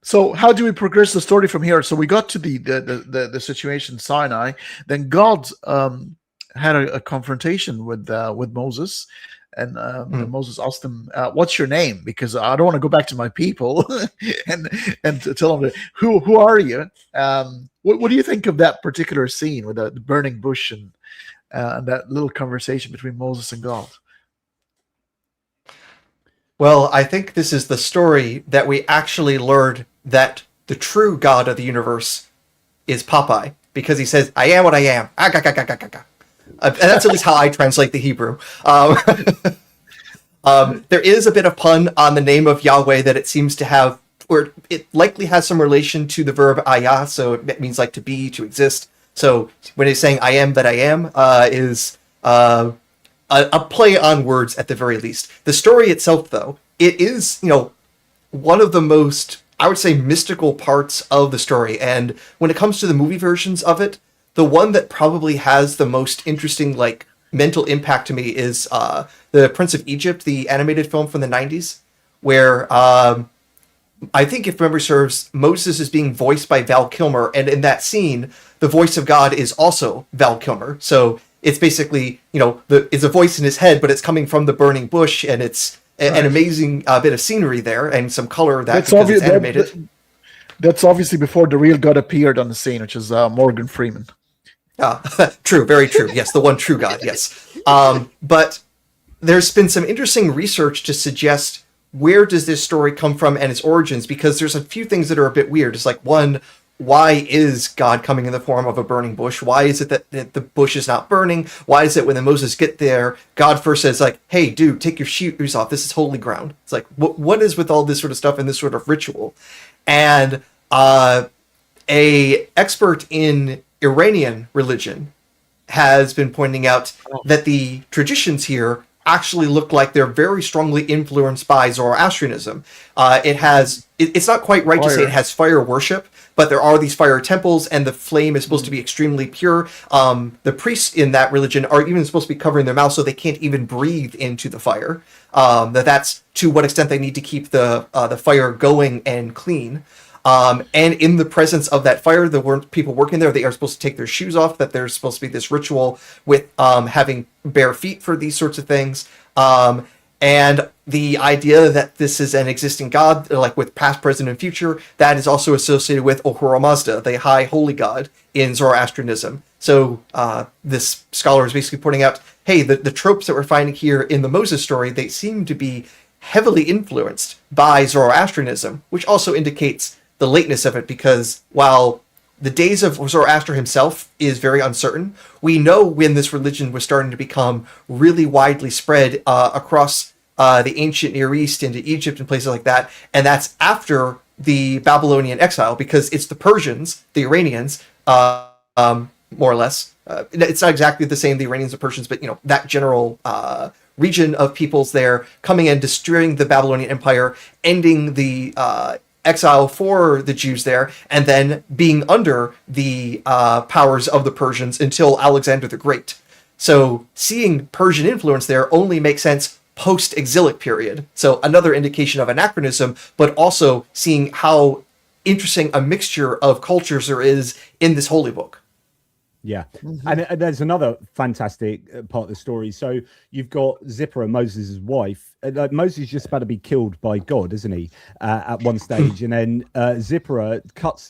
So how do we progress the story from here? So we got to the situation Sinai. Then God had a confrontation with Moses. And Moses asked him, "What's your name? Because I don't want to go back to my people and to tell them, who are you?" What do you think of that particular scene with the burning bush and that little conversation between Moses and God? Well, I think this is the story that we actually learned that the true God of the universe is Popeye, because he says, "I am what I am." And that's at least how I translate the Hebrew. There is a bit of pun on the name of Yahweh that it seems to have, or it likely has some relation to the verb ayah, so it means like to be, to exist. So when he's saying "I am that I am," is a play on words at the very least. The story itself, though, it is, one of the most, I would say, mystical parts of the story. And when it comes to the movie versions of it, the one that probably has the most interesting, mental impact to me is the Prince of Egypt, the animated film from the 90s, where I think, if memory serves, Moses is being voiced by Val Kilmer, and in that scene, the voice of God is also Val Kilmer. So it's basically, it's a voice in his head, but it's coming from the burning bush, and it's an amazing bit of scenery there, and some color because it's animated. That's obviously before the real God appeared on the scene, which is Morgan Freeman. True, very true. Yes, the one true God, yes. But there's been some interesting research to suggest where does this story come from and its origins, because there's a few things that are a bit weird. It's like, one, why is God coming in the form of a burning bush? Why is it that the bush is not burning? Why is it when the Moses get there, God first says like, hey, dude, take your shoes off. This is holy ground. It's like, what is with all this sort of stuff and this sort of ritual? And a expert in Iranian religion has been pointing out that the traditions here actually look like they're very strongly influenced by Zoroastrianism. It's not quite right to say it has fire worship, but there are these fire temples, and the flame is supposed to be extremely pure. The priests in that religion are even supposed to be covering their mouths so they can't even breathe into the fire. That's to what extent they need to keep the fire going and clean. And in the presence of that fire, the people working there, they are supposed to take their shoes off, that there's supposed to be this ritual with having bare feet for these sorts of things. And the idea that this is an existing god, like with past, present, and future, that is also associated with Ahura Mazda, the high holy god in Zoroastrianism. So this scholar is basically pointing out, hey, the tropes that we're finding here in the Moses story, they seem to be heavily influenced by Zoroastrianism, which also indicates the lateness of it, because while the days of Zoroaster himself is very uncertain, we know when this religion was starting to become really widely spread across the ancient Near East into Egypt and places like that, and that's after the Babylonian exile, because it's the Persians, the Iranians, more or less. It's not exactly the same, the Iranians and Persians, but that general region of peoples there coming in, destroying the Babylonian Empire, ending the exile for the Jews there, and then being under the powers of the Persians until Alexander the Great. So seeing Persian influence there only makes sense post-exilic period. So another indication of anachronism, but also seeing how interesting a mixture of cultures there is in this holy book. Yeah. And there's another fantastic part of the story. So you've got Zipporah, Moses' wife. Moses is just about to be killed by God, isn't he, at one stage? And then Zipporah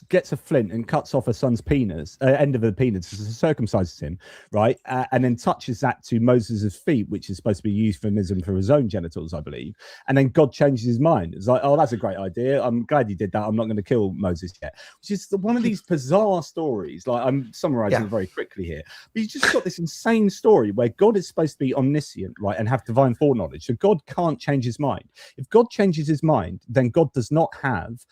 gets a flint and cuts off her son's penis, end of the penis, circumcises him, right? And then touches that to Moses' feet, which is supposed to be a euphemism for his own genitals, I believe. And then God changes his mind. It's like, oh, that's a great idea. I'm glad you did that. I'm not going to kill Moses yet. Which is one of these bizarre stories. Like, I'm summarizing very quickly here. But you just got this insane story where God is supposed to be omniscient, right, and have divine foreknowledge. So God can't change his mind. If God changes his mind, then God does not have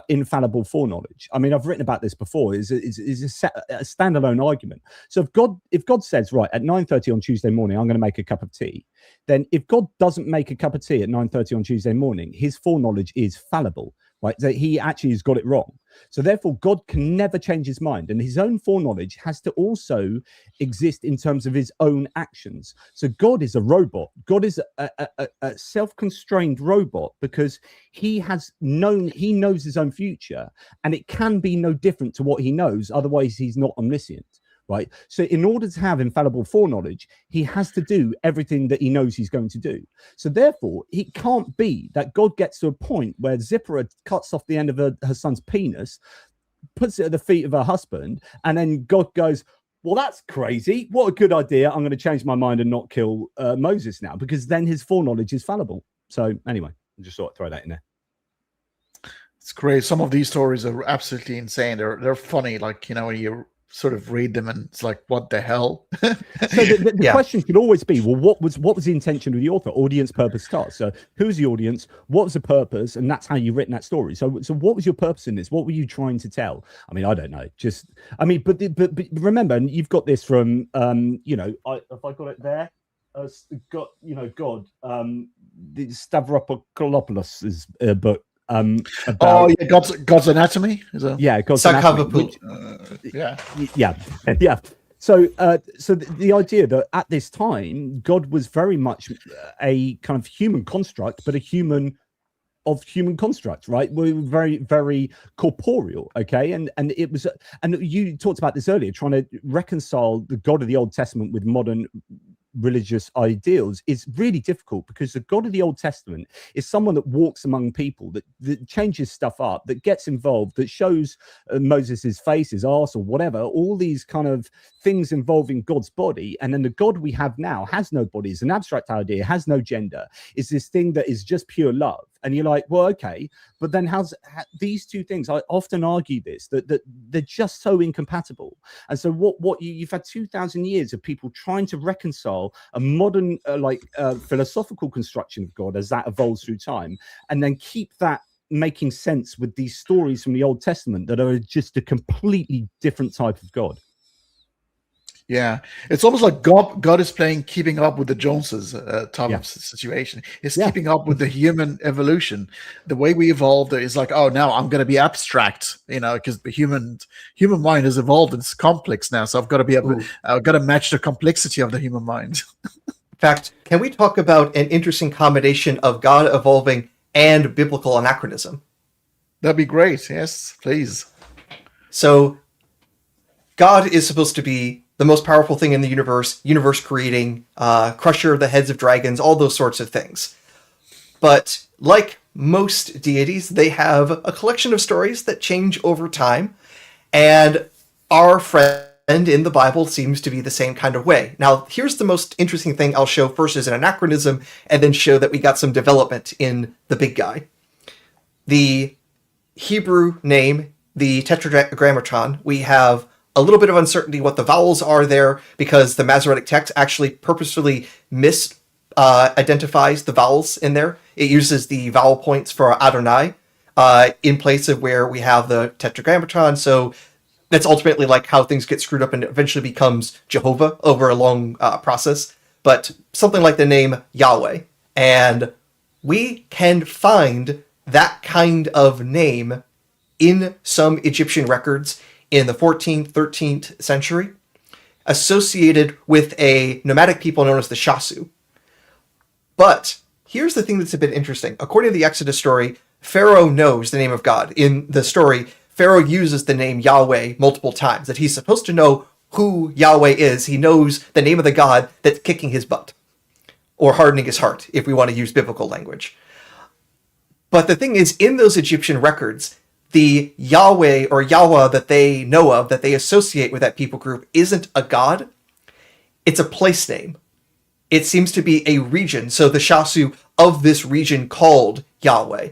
infallible foreknowledge. I mean, I've written about this before. Is a standalone argument. So if God says, right, at 9:30 on Tuesday morning, I'm going to make a cup of tea, then if God doesn't make a cup of tea at 9:30 on Tuesday morning, his foreknowledge is fallible. Right, so he actually has got it wrong. So therefore, God can never change his mind, and his own foreknowledge has to also exist in terms of his own actions. So God is a robot. God is a self-constrained robot, because he knows his own future, and it can be no different to what he knows. Otherwise, he's not omniscient. Right. So in order to have infallible foreknowledge, he has to do everything that he knows he's going to do. So therefore, it can't be that God gets to a point where Zipporah cuts off the end of her son's penis, puts it at the feet of her husband, and then God goes, well, that's crazy. What a good idea. I'm going to change my mind and not kill Moses now, because then his foreknowledge is fallible. So anyway, I just thought I'd throw that in there. It's great. Some of these stories are absolutely insane. They're funny. Like, when you sort of read them and it's like, what the hell? So the question could always be, well, what was the intention of the author? Audience, purpose, task. So who's the audience? What was the purpose? And that's how you've written that story. So what was your purpose in this? What were you trying to tell? I mean, I don't know. But remember, and you've got this from if I got it there, God, the Stavropoulos' book. About God's Anatomy. God's Anatomy. So the idea that at this time God was very much a kind of human construct, but a human of human construct, right? We were very, very corporeal, okay? And it was, and you talked about this earlier, trying to reconcile the God of the Old Testament with modern religious ideals is really difficult, because the God of the Old Testament is someone that walks among people, that changes stuff up, that gets involved, that shows Moses's face, his arse, or whatever, all these kind of things involving God's body. And then the God we have now has no body, is an abstract idea, has no gender, is this thing that is just pure love. And you're like, well, okay, but then these two things? I often argue this that they're just so incompatible. And so what you've had 2,000 years of people trying to reconcile a modern philosophical construction of God as that evolves through time, and then keep that making sense with these stories from the Old Testament that are just a completely different type of God. Yeah, it's almost like God is playing keeping up with the Joneses type of situation. It's keeping up with the human evolution. The way we evolved is like, oh, now I'm going to be abstract, because the human mind has evolved. It's complex now, so I've got to match the complexity of the human mind. In fact, can we talk about an interesting combination of God evolving and biblical anachronism? That'd be great. Yes, please. So, God is supposed to be the most powerful thing in the universe creating, crusher of the heads of dragons, all those sorts of things. But like most deities, they have a collection of stories that change over time, and our friend in the Bible seems to be the same kind of way. Now, here's the most interesting thing I'll show first as an anachronism, and then show that we got some development in the big guy. The Hebrew name, the Tetragrammaton, we have a little bit of uncertainty what the vowels are there, because the Masoretic text actually purposefully identifies the vowels in there. It uses the vowel points for Adonai in place of where we have the Tetragrammaton. So that's ultimately like how things get screwed up and eventually becomes Jehovah over a long process. But something like the name Yahweh. And we can find that kind of name in some Egyptian records in the 14th, 13th century, associated with a nomadic people known as the Shasu. But here's the thing that's a bit interesting. According to the Exodus story, Pharaoh knows the name of God. In the story, Pharaoh uses the name Yahweh multiple times, that he's supposed to know who Yahweh is. He knows the name of the God that's kicking his butt, or hardening his heart, if we want to use biblical language. But the thing is, in those Egyptian records, the Yahweh or Yahweh that they know of, that they associate with that people group, isn't a god. It's a place name. It seems to be a region. So the Shasu of this region called Yahweh.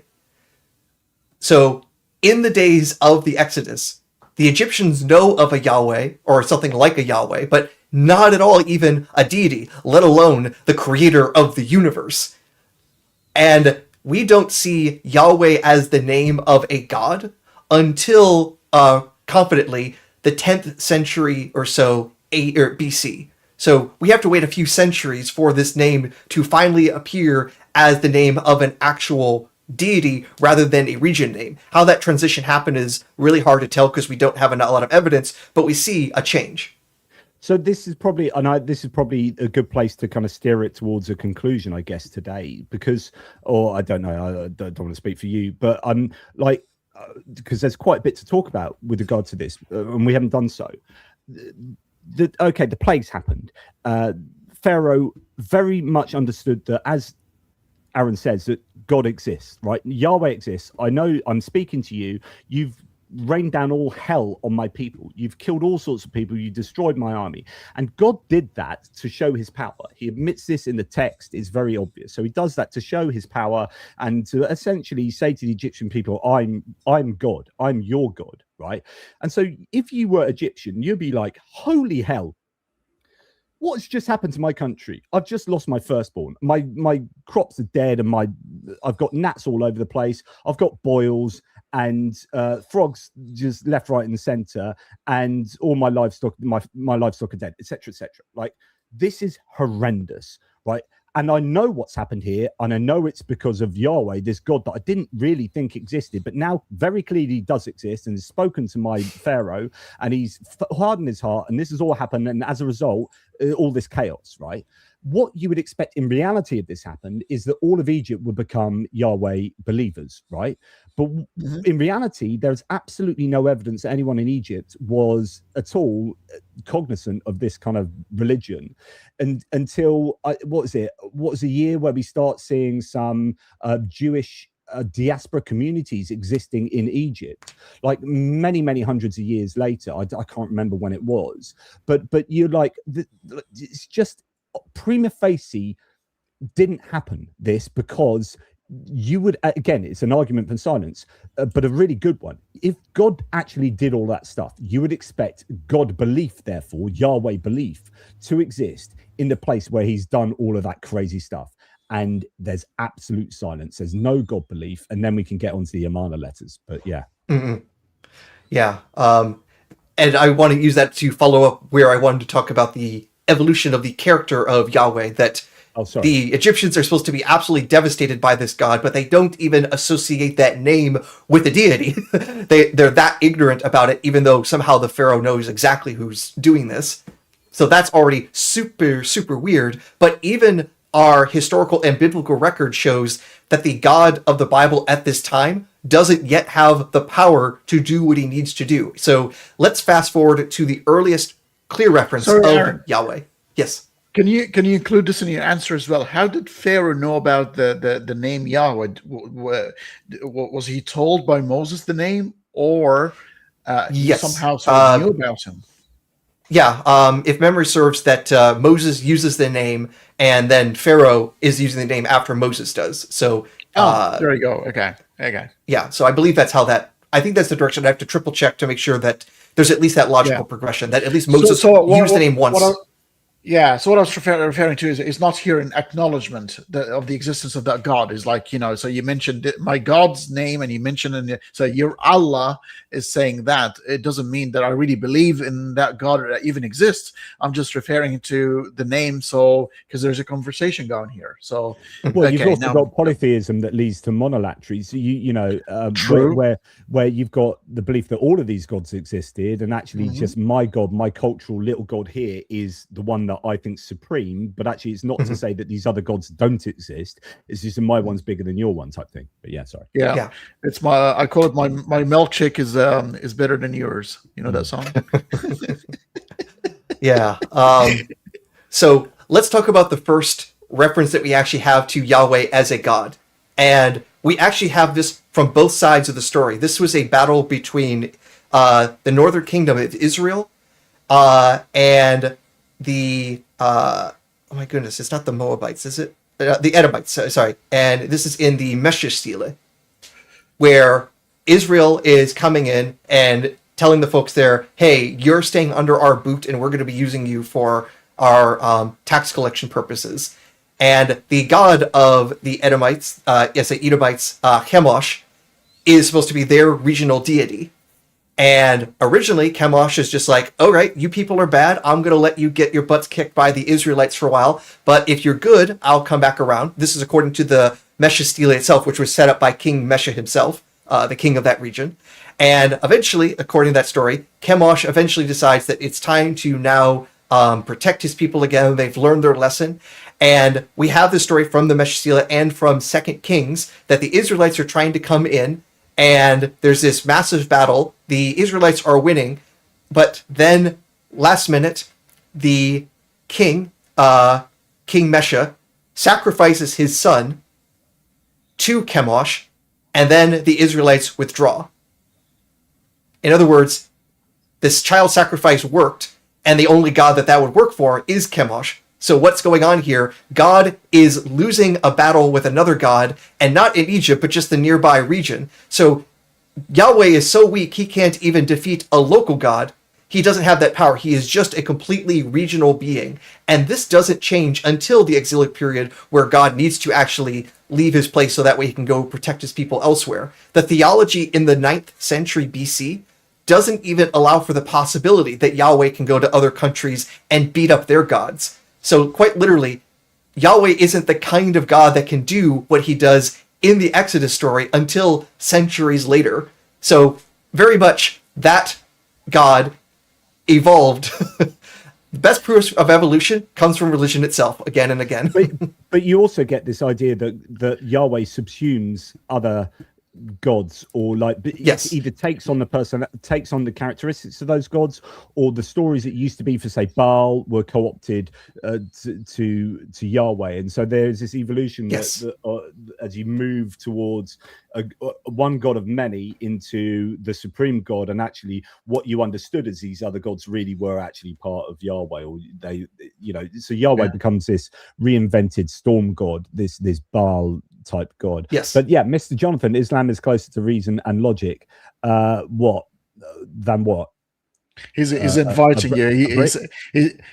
So in the days of the Exodus, the Egyptians know of a Yahweh or something like a Yahweh, but not at all even a deity, let alone the creator of the universe. And we don't see Yahweh as the name of a god until, confidently, the 10th century or so BC. So we have to wait a few centuries for this name to finally appear as the name of an actual deity rather than a region name. How that transition happened is really hard to tell because we don't have a lot of evidence, but we see a change. So this is probably a good place to kind of steer it towards a conclusion, I guess, today, because, or I don't know, I don't want to speak for you, but I'm because there's quite a bit to talk about with regard to this, and we haven't done so. The plagues happened. Pharaoh very much understood that, as Aaron says, that God exists, right? Yahweh exists. I know I'm speaking to you. You've rained down all hell on my people. You've killed all sorts of people. You destroyed my army. And God did that to show his power. He admits this in the text. It's very obvious. So he does that to show his power and to essentially say to the Egyptian people, I'm God. I'm your God, right? And so if you were Egyptian, you'd be like, holy hell, what's just happened to my country? I've just lost my firstborn. My crops are dead, and I've got gnats all over the place. I've got boils and frogs just left, right, and center, and all my livestock, my livestock are dead, etc., etc. Like, this is horrendous, right? And I know what's happened here, and I know it's because of Yahweh, this God that I didn't really think existed, but now very clearly does exist and has spoken to my Pharaoh, and he's hardened his heart, and this has all happened, and as a result, all this chaos, right? What you would expect in reality if this happened is that all of Egypt would become Yahweh believers, right? But in reality, there's absolutely no evidence that anyone in Egypt was at all cognizant of this kind of religion, and until what was a year where we start seeing some Jewish diaspora communities existing in Egypt, like many hundreds of years later. I can't remember when it was, but you're like, it's just prima facie didn't happen this, because you would, again, it's an argument for silence, but a really good one. If God actually did all that stuff, you would expect God belief, therefore Yahweh belief, to exist in the place where he's done all of that crazy stuff. And there's absolute silence. There's no God belief, and then we can get onto the Amana letters. But yeah. Mm-hmm. Yeah. And I want to use that to follow up where I wanted to talk about the evolution of the character of Yahweh, that the Egyptians are supposed to be absolutely devastated by this god, but they don't even associate that name with the deity. They're that ignorant about it, even though somehow the pharaoh knows exactly who's doing this. So that's already super, super weird. But even our historical and biblical record shows that the God of the Bible at this time doesn't yet have the power to do what he needs to do. So let's fast forward to the earliest clear reference of Aaron. Yahweh. Yes. Can you include this in your answer as well? How did Pharaoh know about the name Yahweh? Was he told by Moses the name, or he somehow knew about him? Yeah, if memory serves, that Moses uses the name, and then Pharaoh is using the name after Moses does. So, there you go. Okay. Yeah, so I believe that's how that. I think that's the direction. I have to triple check to make sure that there's at least that logical progression. That at least Moses used the name once. So what I was referring to is not here an acknowledgement of the existence of that God. Is like, so you mentioned my God's name, and you mentioned so your Allah is saying that. It doesn't mean that I really believe in that God even exists. I'm just referring to the name, because there's a conversation going here. So, you've also got polytheism that leads to monolatry. So where you've got the belief that all of these gods existed, and actually just my God, my cultural little God here, is the one that I think supreme. But actually, it's not to say that these other gods don't exist. It's just my one's bigger than your one type thing. But yeah, sorry. Yeah. It's I call it my milkshake is better than yours. You know that song? Yeah. So let's talk about the first reference that we actually have to Yahweh as a god. And we actually have this from both sides of the story. This was a battle between the northern kingdom of Israel and the oh my goodness, it's not the Moabites, is it? The Edomites, sorry. And this is in the Mesha, where Israel is coming in and telling the folks there, hey, you're staying under our boot, and we're going to be using you for our tax collection purposes. And the god of the Edomites, Edomites, Chemosh, is supposed to be their regional deity. And originally, Chemosh is just like, all right, you people are bad. I'm going to let you get your butts kicked by the Israelites for a while. But if you're good, I'll come back around. This is according to the Mesha itself, which was set up by King Mesha himself, the king of that region. And eventually, according to that story, Chemosh eventually decides that it's time to now protect his people again. They've learned their lesson. And we have this story from the Mesha and from 2 Kings that the Israelites are trying to come in. And there's this massive battle. The Israelites are winning, but then last minute, the king, King Mesha, sacrifices his son to Chemosh, and then the Israelites withdraw. In other words, this child sacrifice worked, and the only god that would work for is Chemosh. So what's going on here? God is losing a battle with another god, and not in Egypt, but just the nearby region. So Yahweh is so weak, he can't even defeat a local god. He doesn't have that power. He is just a completely regional being. And this doesn't change until the exilic period, where God needs to actually leave his place so that way he can go protect his people elsewhere. The theology in the 9th century BC doesn't even allow for the possibility that Yahweh can go to other countries and beat up their gods. So quite literally, Yahweh isn't the kind of God that can do what he does in the Exodus story until centuries later. So very much that God evolved. The best proof of evolution comes from religion itself, again and again. but you also get this idea that Yahweh subsumes other gods, or either takes on the characteristics of those gods, or the stories that used to be for, say, Baal were co-opted to Yahweh. And so there's this evolution that as you move towards one god of many into the supreme god, and actually what you understood as these other gods really were actually part of Yahweh, or so Yahweh becomes this reinvented storm god, this Baal type God. Yes. But yeah, Mr. Johnathan, Islam is closer to reason and logic. What? He's inviting you.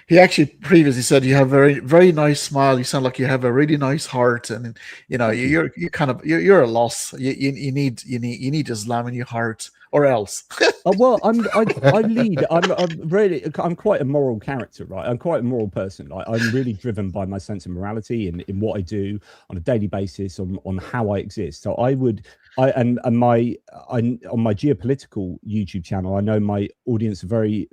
He actually previously said you have a very nice smile. You sound like you have a really nice heart, and you're a loss. You need Islam in your heart, or else. Well, I lead. I'm quite a moral character, right? I'm quite a moral person. I'm really driven by my sense of morality in what I do on a daily basis, on how I exist. So on my geopolitical YouTube channel, I know my audience very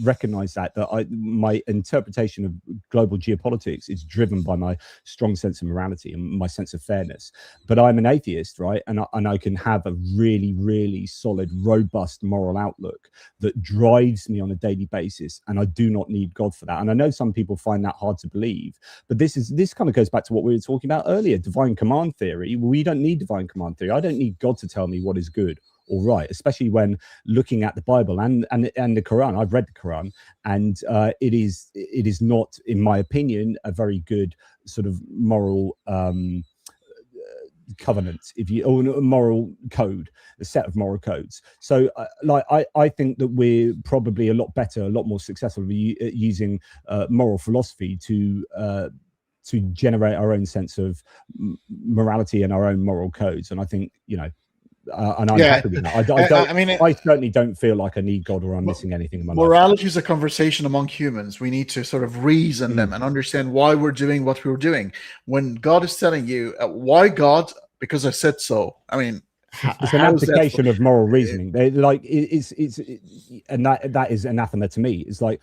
recognize that my interpretation of global geopolitics is driven by my strong sense of morality and my sense of fairness. But I'm an atheist, right? And I can have a really, really solid, robust moral outlook that drives me on a daily basis, and I do not need God for that. And I know some people find that hard to believe, but this kind of goes back to what we were talking about earlier, divine command theory. We don't need divine command theory. I don't need God to tell me what is good or right, especially when looking at the Bible and the Quran. I've read the Quran, and it is not, in my opinion, a very good sort of moral covenant, or a moral code, a set of moral codes. So I think that we're probably a lot better, a lot more successful at using moral philosophy to generate our own sense of morality and our own moral codes. And I think, and I'm happy with that. I certainly don't feel like I need God or I'm missing anything in my life. Morality is a conversation among humans. We need to sort of reason them and understand why we're doing what we're doing. When God is telling you, why God? Because I said so. I mean, it's an application of moral reasoning. And that is anathema to me. It's like,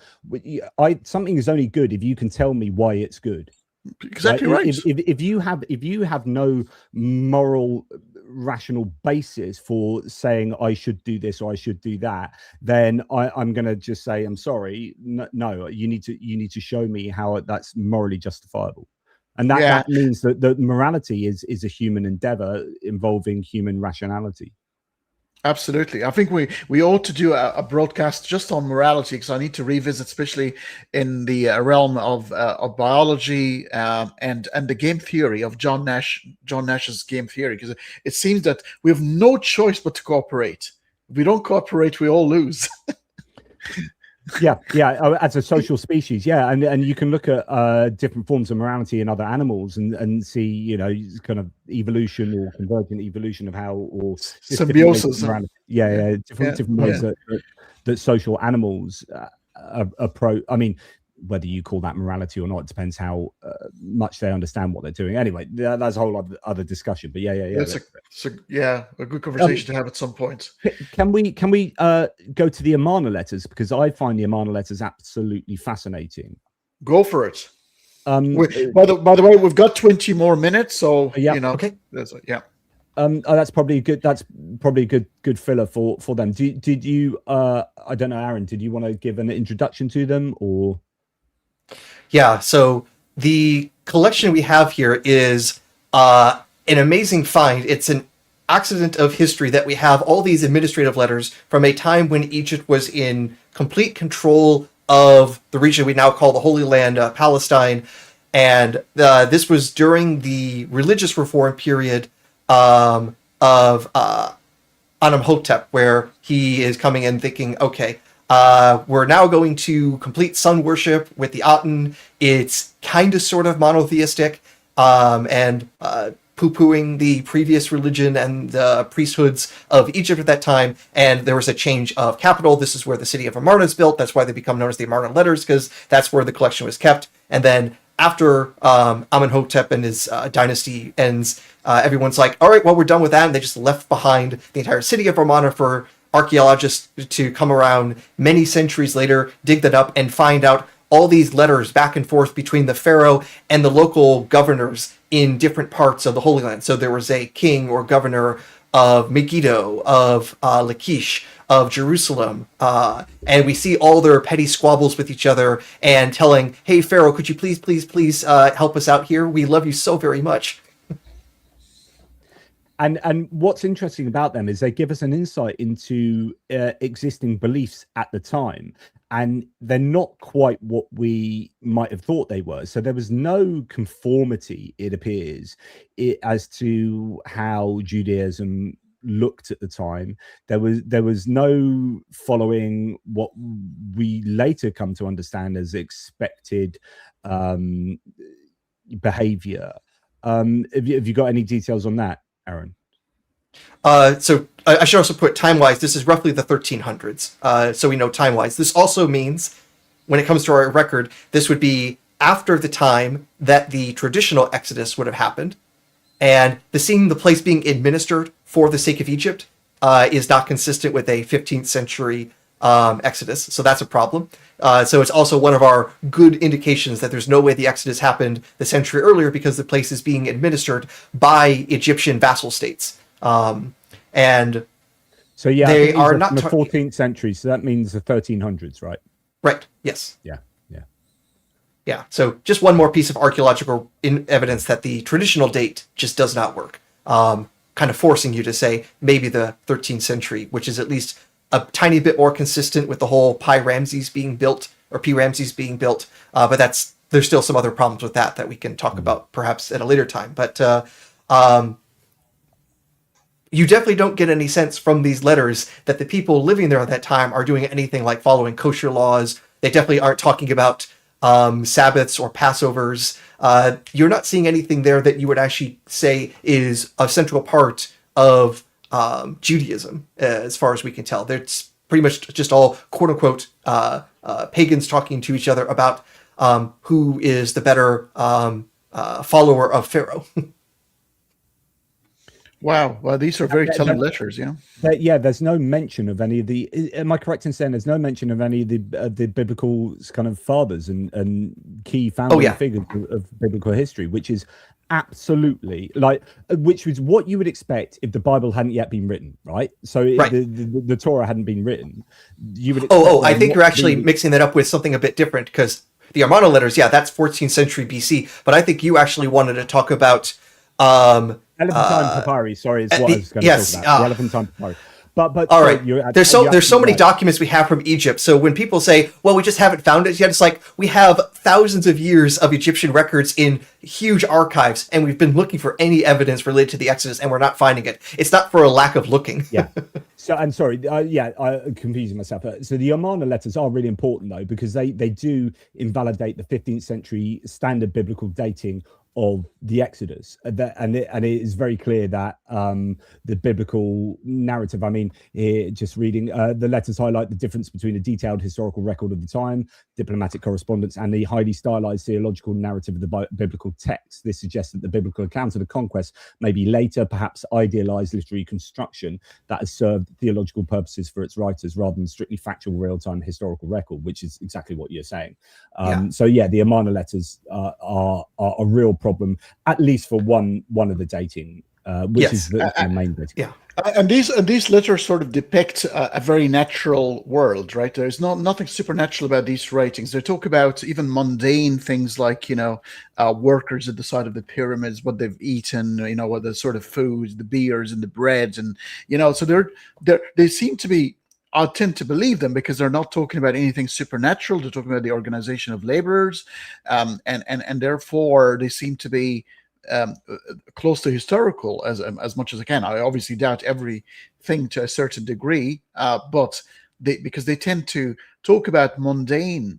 something is only good if you can tell me why it's good. Exactly right. If you have no moral rational basis for saying I should do this or I should do that, then I'm going to just say, I'm sorry, no, you need to show me how that's morally justifiable. And that means that morality is a human endeavor involving human rationality. Absolutely. I think we ought to do a broadcast just on morality, because I need to revisit, especially in the realm of biology and the game theory of John Nash's game theory, because it seems that we have no choice but to cooperate. If we don't cooperate, we all lose. Yeah, as a social species, and you can look at different forms of morality in other animals and see, kind of evolution or convergent evolution of how, or symbiosis. Different ways that social animals approach. I mean, whether you call that morality or not, it depends how much they understand what they're doing. Anyway, that's a whole other discussion. But it's a good conversation to have at some point. Can we go to the Amana letters, because I find the Amana letters absolutely fascinating. Go for it. By the way, we've got 20 more minutes, so okay. That's probably good. That's probably a good filler for them. Did you? I don't know, Aaron. Did you want to give an introduction to them, or? Yeah, so the collection we have here is an amazing find. It's an accident of history that we have all these administrative letters from a time when Egypt was in complete control of the region we now call the Holy Land, Palestine. And this was during the religious reform period of Amenhotep, where he is coming in thinking, okay, we're now going to complete sun worship with the Aten. It's kind of sort of monotheistic, and poo-pooing the previous religion and the priesthoods of Egypt at that time. And there was a change of capital. This is where the city of Amarna is built. That's why they become known as the Amarna letters, because that's where the collection was kept. And then after Amenhotep and his dynasty ends, everyone's like, all right, well, we're done with that. And they just left behind the entire city of Amarna for archaeologists to come around many centuries later, dig that up, and find out all these letters back and forth between the pharaoh and the local governors in different parts of the Holy Land. So there was a king or governor of Megiddo, of Lachish, of Jerusalem, and we see all their petty squabbles with each other and telling, hey, Pharaoh, could you please help us out here? We love you so very much. And what's interesting about them is they give us an insight into existing beliefs at the time. and they're not quite what we might have thought they were. So there was no conformity, it appears, as to how Judaism looked at the time. There was no following what we later come to understand as expected behavior. Have you got any details on that, Aaron? So I should also put time-wise, this is roughly the 1300s. So we know time-wise. This also means, when it comes to our record, this would be after the time that the traditional Exodus would have happened. And seeing the place being administered for the sake of Egypt is not consistent with a 15th century Exodus. So that's a problem. So it's also one of our good indications that there's no way the Exodus happened the century earlier, because the place is being administered by Egyptian vassal states. And so yeah, they are not from the 14th century, so that means the 1300s, right? Right. Yes. Yeah. So just one more piece of archaeological evidence that the traditional date just does not work. Kind of forcing you to say maybe the 13th century, which is at least a tiny bit more consistent with the whole P-Ramses being built. But there's still some other problems with that we can talk about perhaps at a later time. But you definitely don't get any sense from these letters that the people living there at that time are doing anything like following kosher laws. They definitely aren't talking about Sabbaths or Passovers. You're not seeing anything there that you would actually say is a central part of Judaism, as far as we can tell. It's pretty much just all quote-unquote pagans talking to each other about who is the better follower of Pharaoh. Wow. Well, these are very telling letters, yeah. There's no mention of any of the. Am I correct in saying there's no mention of any of the biblical kind of fathers and key family figures of biblical history, which is absolutely which was what you would expect if the Bible hadn't yet been written, right? So if the Torah hadn't been written, you would. I think you're actually mixing that up with something a bit different, because the Amarna letters, that's 14th century BC, but I think you actually wanted to talk about. Elephantine papyri, sorry, is what I was going to talk about. The elephantine papyri. But all right, there's so many documents we have from Egypt. So when people say, well, we just haven't found it yet, it's like we have thousands of years of Egyptian records in huge archives, and we've been looking for any evidence related to the Exodus, and we're not finding it. It's not for a lack of looking. So I'm sorry. I'm confusing myself. So the Amarna letters are really important, though, because they do invalidate the 15th century standard biblical dating of the Exodus, and it is very clear that the biblical narrative, just reading the letters, highlight the difference between a detailed historical record of the time, diplomatic correspondence, and the highly stylized theological narrative of the biblical text. This suggests that the biblical account of the conquest may be later, perhaps idealized literary construction that has served theological purposes for its writers rather than strictly factual real-time historical record, which is exactly what you're saying. So the Amarna letters are a real problem, at least for one of the dating, which is the main dating. And these letters sort of depict a very natural world, right? There's nothing supernatural about these writings. They talk about even mundane things like, workers at the side of the pyramids, what they've eaten, what the sort of food, the beers and the bread, and so they seem to be. I tend to believe them because they're not talking about anything supernatural. They're talking about the organization of laborers, and therefore they seem to be close to historical as much as I can. I obviously doubt everything to a certain degree, but because they tend to talk about mundane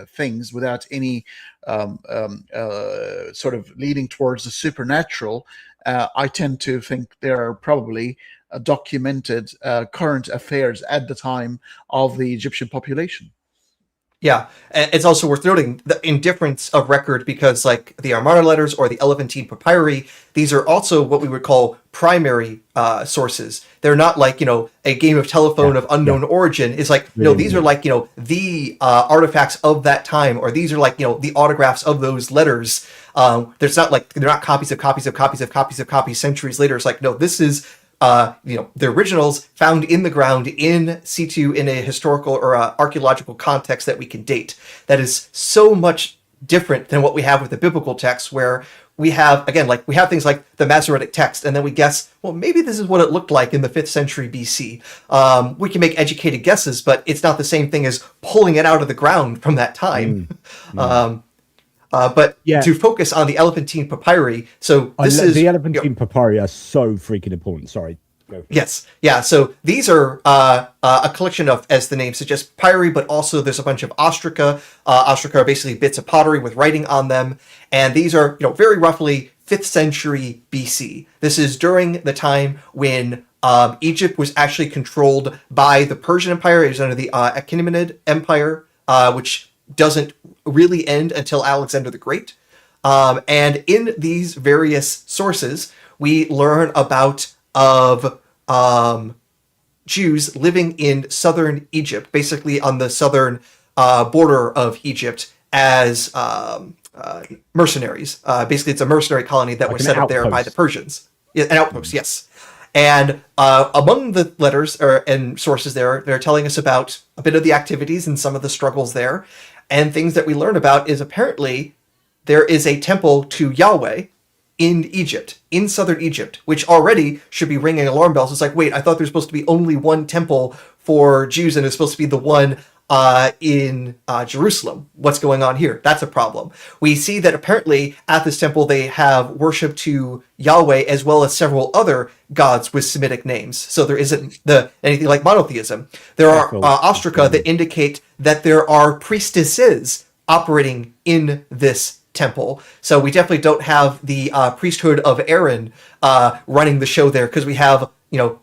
things without any sort of leading towards the supernatural. I tend to think they are probably documented current affairs at the time of the Egyptian population. Yeah, and it's also worth noting the indifference of record, because like the Amarna letters or the Elephantine papyri, these are also what we would call primary sources. They're not like, a game of telephone of unknown origin. It's like, no, these are like, the artifacts of that time, or these are like, the autographs of those letters. There's not like, they're not copies of copies of copies of copies of copies centuries later. It's like, no, this is the originals found in the ground in situ in a historical or archaeological context that we can date. That is so much different than what we have with the biblical text, where we have, again, like we have things like the Masoretic text, and then we guess, well, maybe this is what it looked like in the 5th century BC. We can make educated guesses, but it's not the same thing as pulling it out of the ground from that time. But Yeah. to focus on the Elephantine papyri, so this is the Elephantine papyri are so freaking important. Sorry. Yes, yeah. So these are a collection of, as the name suggests, papyri, but also there's a bunch of ostraca. Ostraca are basically bits of pottery with writing on them, and these are, very roughly 5th century BC. This is during the time when Egypt was actually controlled by the Persian Empire. It was under the Achaemenid Empire, which doesn't really end until Alexander the Great. And in these various sources, we learn about Jews living in southern Egypt, basically on the southern border of Egypt, as mercenaries. Basically, it's a mercenary colony that was set up there by the Persians. Yeah, an outpost, yes. And among the letters and sources there, they're telling us about a bit of the activities and some of the struggles there. And things that we learn about is apparently there is a temple to Yahweh in Egypt, in southern Egypt, which already should be ringing alarm bells. It's like, wait, I thought there's supposed to be only one temple for Jews, and it's supposed to be the one in Jerusalem. What's going on here? That's a problem. We see that apparently at this temple they have worship to Yahweh as well as several other gods with Semitic names. So there isn't anything like monotheism. There are ostraca that indicate that there are priestesses operating in this temple. So we definitely don't have the priesthood of Aaron running the show there, because we have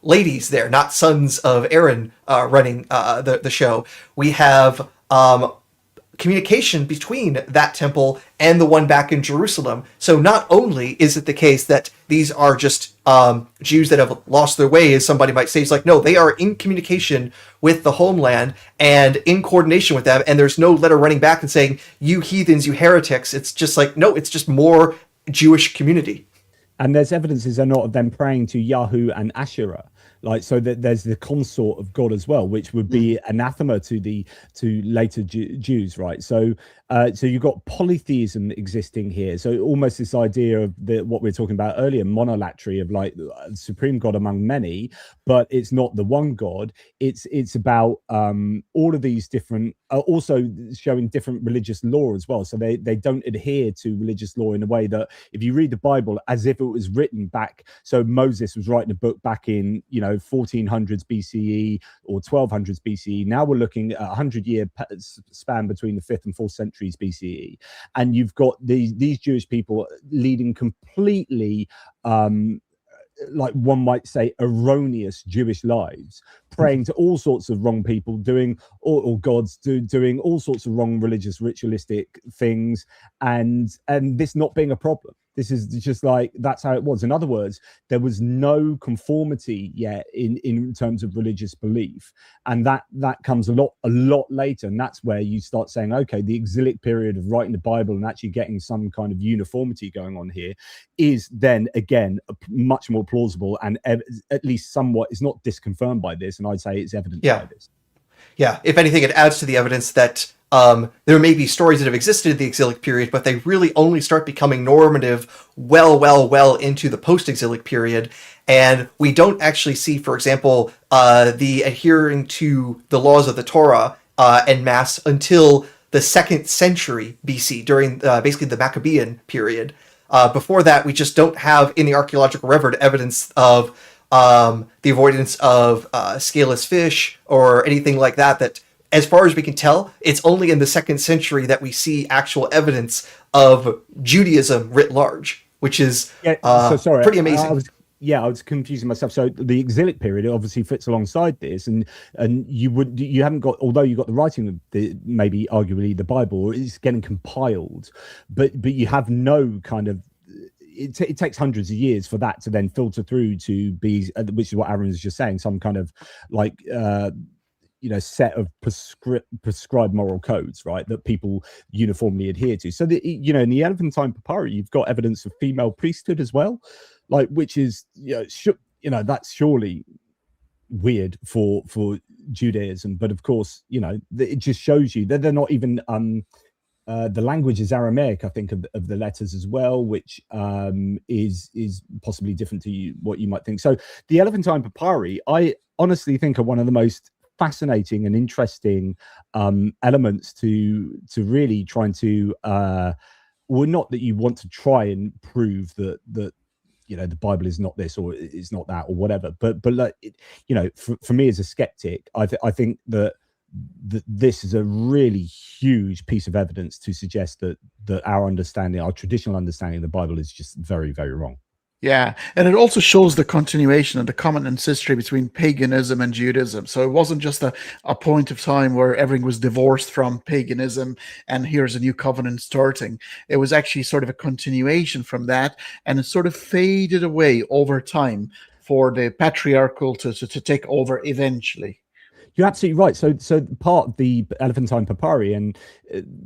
ladies there, not sons of Aaron running the show. We have communication between that temple and the one back in Jerusalem. So not only is it the case that these are just Jews that have lost their way, as somebody might say, it's like, no, they are in communication with the homeland and in coordination with them, and there's no letter running back and saying, you heathens, you heretics. It's just like, no, it's just more Jewish community. And there's evidences or not of them praying to Yahoo and Asherah. Like, so that there's the consort of God as well, which would be anathema to later Jews, right? So you've got polytheism existing here. So almost this idea of what we were talking about earlier, monolatry, of like supreme God among many, but it's not the one God. It's about all of these different, also showing different religious law as well. So they don't adhere to religious law in a way that, if you read the Bible as if it was written back, so Moses was writing a book back in 1400s BCE or 1200s BCE. Now we're looking at a 100-year span between the 5th and 4th centuries BCE, and you've got these Jewish people leading completely like one might say erroneous Jewish lives, praying to all sorts of wrong people, doing gods doing all sorts of wrong religious ritualistic things, and this not being a problem. This is just like, that's how it was. In other words, there was no conformity yet in terms of religious belief, and that comes a lot later. And that's where you start saying, okay, the exilic period of writing the Bible and actually getting some kind of uniformity going on here is then again much more plausible, and at least somewhat is not disconfirmed by this. And I'd say it's evident by this. Yeah, if anything, it adds to the evidence that there may be stories that have existed in the exilic period, but they really only start becoming normative well into the post-exilic period. And we don't actually see, for example, the adhering to the laws of the Torah en masse until the 2nd century BC, during basically the Maccabean period. Before that, we just don't have in the archaeological record evidence of the avoidance of scaleless fish or anything like that, as far as we can tell, it's only in the 2nd century that we see actual evidence of Judaism writ large, which is pretty amazing. I was confusing myself. So the exilic period obviously fits alongside this, and you haven't got, although you got the writing of maybe arguably the Bible, it's getting compiled, but you have no kind of. It takes hundreds of years for that to then filter through to be, which is what Aaron was just saying, some kind of like set of prescribed moral codes, right, that people uniformly adhere to. So that in the Elephantine papyri, you've got evidence of female priesthood as well, like, which is that's surely weird for Judaism, but of course it just shows you that they're not even the language is Aramaic, I think, of the letters as well, which is possibly different to what you might think. So the Elephantine papyri, I honestly think, are one of the most fascinating and interesting elements to really trying to well, not that you want to try and prove that the Bible is not this or it's not that or whatever, but like, for me as a skeptic, I think that this is a really huge piece of evidence to suggest that our traditional understanding of the Bible is just very, very wrong. Yeah, and it also shows the continuation and the common ancestry between paganism and Judaism. So it wasn't just a point of time where everything was divorced from paganism and here's a new covenant starting. It was actually sort of a continuation from that, and it sort of faded away over time for the patriarchal to take over eventually. You're absolutely right. So part of the Elephantine papyri and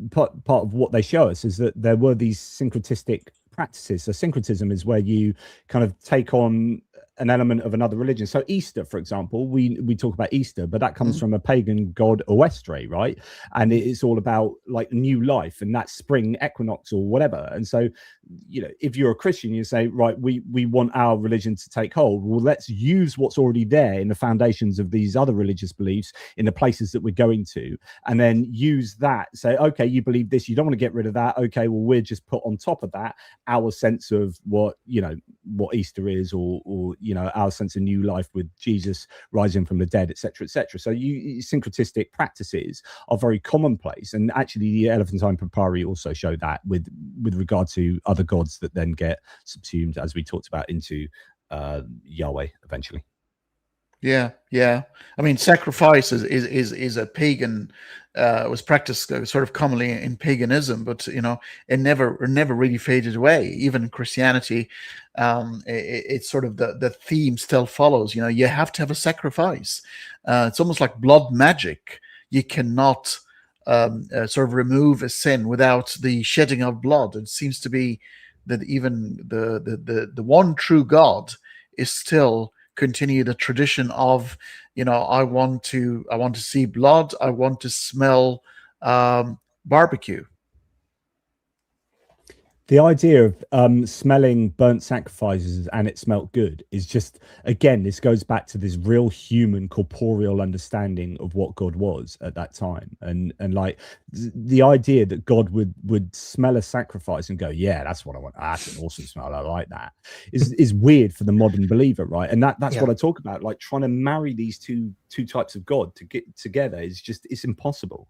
part of what they show us is that there were these syncretistic practices. So syncretism is where you kind of take on an element of another religion. So Easter, for example, we talk about Easter, but that comes from a pagan god Oestre, right? And it's all about like new life and that spring equinox or whatever. And so, if you're a Christian, you say, right, we want our religion to take hold. Well, let's use what's already there in the foundations of these other religious beliefs in the places that we're going to, and then use that. Say, okay, you believe this, you don't want to get rid of that. Okay, well, we're just put on top of that our sense of what Easter is, or our sense of new life with Jesus rising from the dead, etc., etc. So syncretistic practices are very commonplace, and actually the Elephantine papyri also show that with regard to other gods that then get subsumed, as we talked about, into Yahweh eventually. Yeah. I mean, sacrifice is a pagan, was practiced sort of commonly in paganism, but it never really faded away. Even in Christianity, it's sort of the theme still follows. You have to have a sacrifice. It's almost like blood magic. You cannot sort of remove a sin without the shedding of blood. It seems to be that even the one true God is still continue the tradition of, I want to see blood, I want to smell barbecue. The idea of smelling burnt sacrifices and it smelt good is just, again, this goes back to this real human corporeal understanding of what God was at that time. And like the idea that God would smell a sacrifice and go, yeah, that's what I want. That's an awesome smell. I like that. Is weird for the modern believer, right? And that's what I talk about. Like trying to marry these two types of God to get together it's impossible.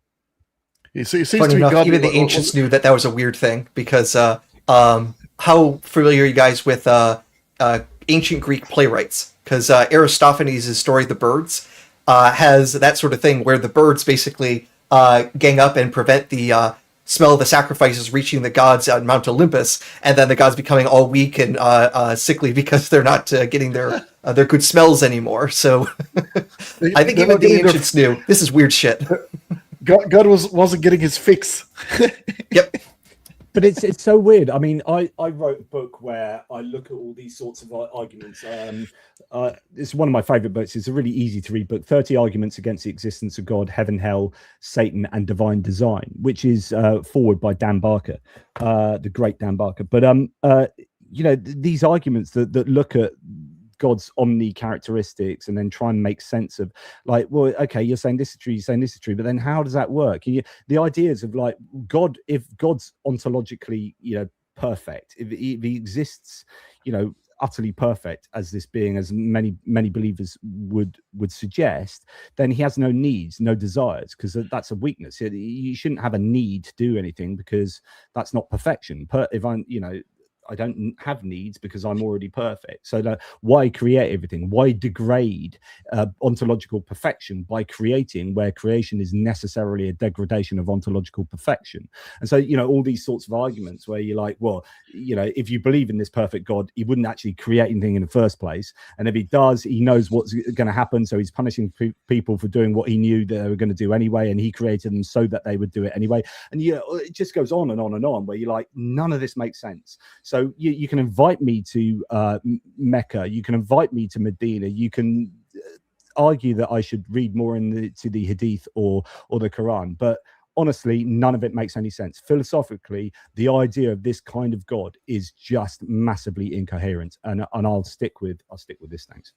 Funny enough, even the ancients knew that was a weird thing, because how familiar are you guys with ancient Greek playwrights? Because Aristophanes' story, The Birds, has that sort of thing where the birds basically gang up and prevent the smell of the sacrifices reaching the gods on Mount Olympus, and then the gods becoming all weak and sickly because they're not getting their good smells anymore. So I think even the ancients knew this is weird shit. God wasn't getting his fix. Yep. But it's so weird. I mean, I wrote a book where I look at all these sorts of arguments. It's one of my favorite books. It's a really easy to read book, 30 Arguments Against the Existence of God, Heaven, Hell, Satan, and Divine Design, which is forward by Dan Barker, the great Dan Barker. But, these arguments that look at God's omni characteristics and then try and make sense of, like, well, okay, you're saying this is true, you're saying this is true, but then how does that work? The ideas of like God, if God's ontologically perfect, if he exists utterly perfect as this being, as many believers would suggest, then he has no needs, no desires, because that's a weakness. You shouldn't have a need to do anything, because that's not perfection. If I'm I don't have needs because I'm already perfect. So why create everything? Why degrade ontological perfection by creating where creation is necessarily a degradation of ontological perfection? And so, all these sorts of arguments where you're like, well, if you believe in this perfect God, he wouldn't actually create anything in the first place. And if he does, he knows what's going to happen. So he's punishing people for doing what he knew they were going to do anyway. And he created them so that they would do it anyway. And it just goes on and on and on, where you're like, none of this makes sense. So you can invite me to Mecca, you can invite me to Medina, you can argue that I should read more into the Hadith or the Quran, but honestly, none of it makes any sense. Philosophically, the idea of this kind of God is just massively incoherent, and I'll stick with this. Thanks.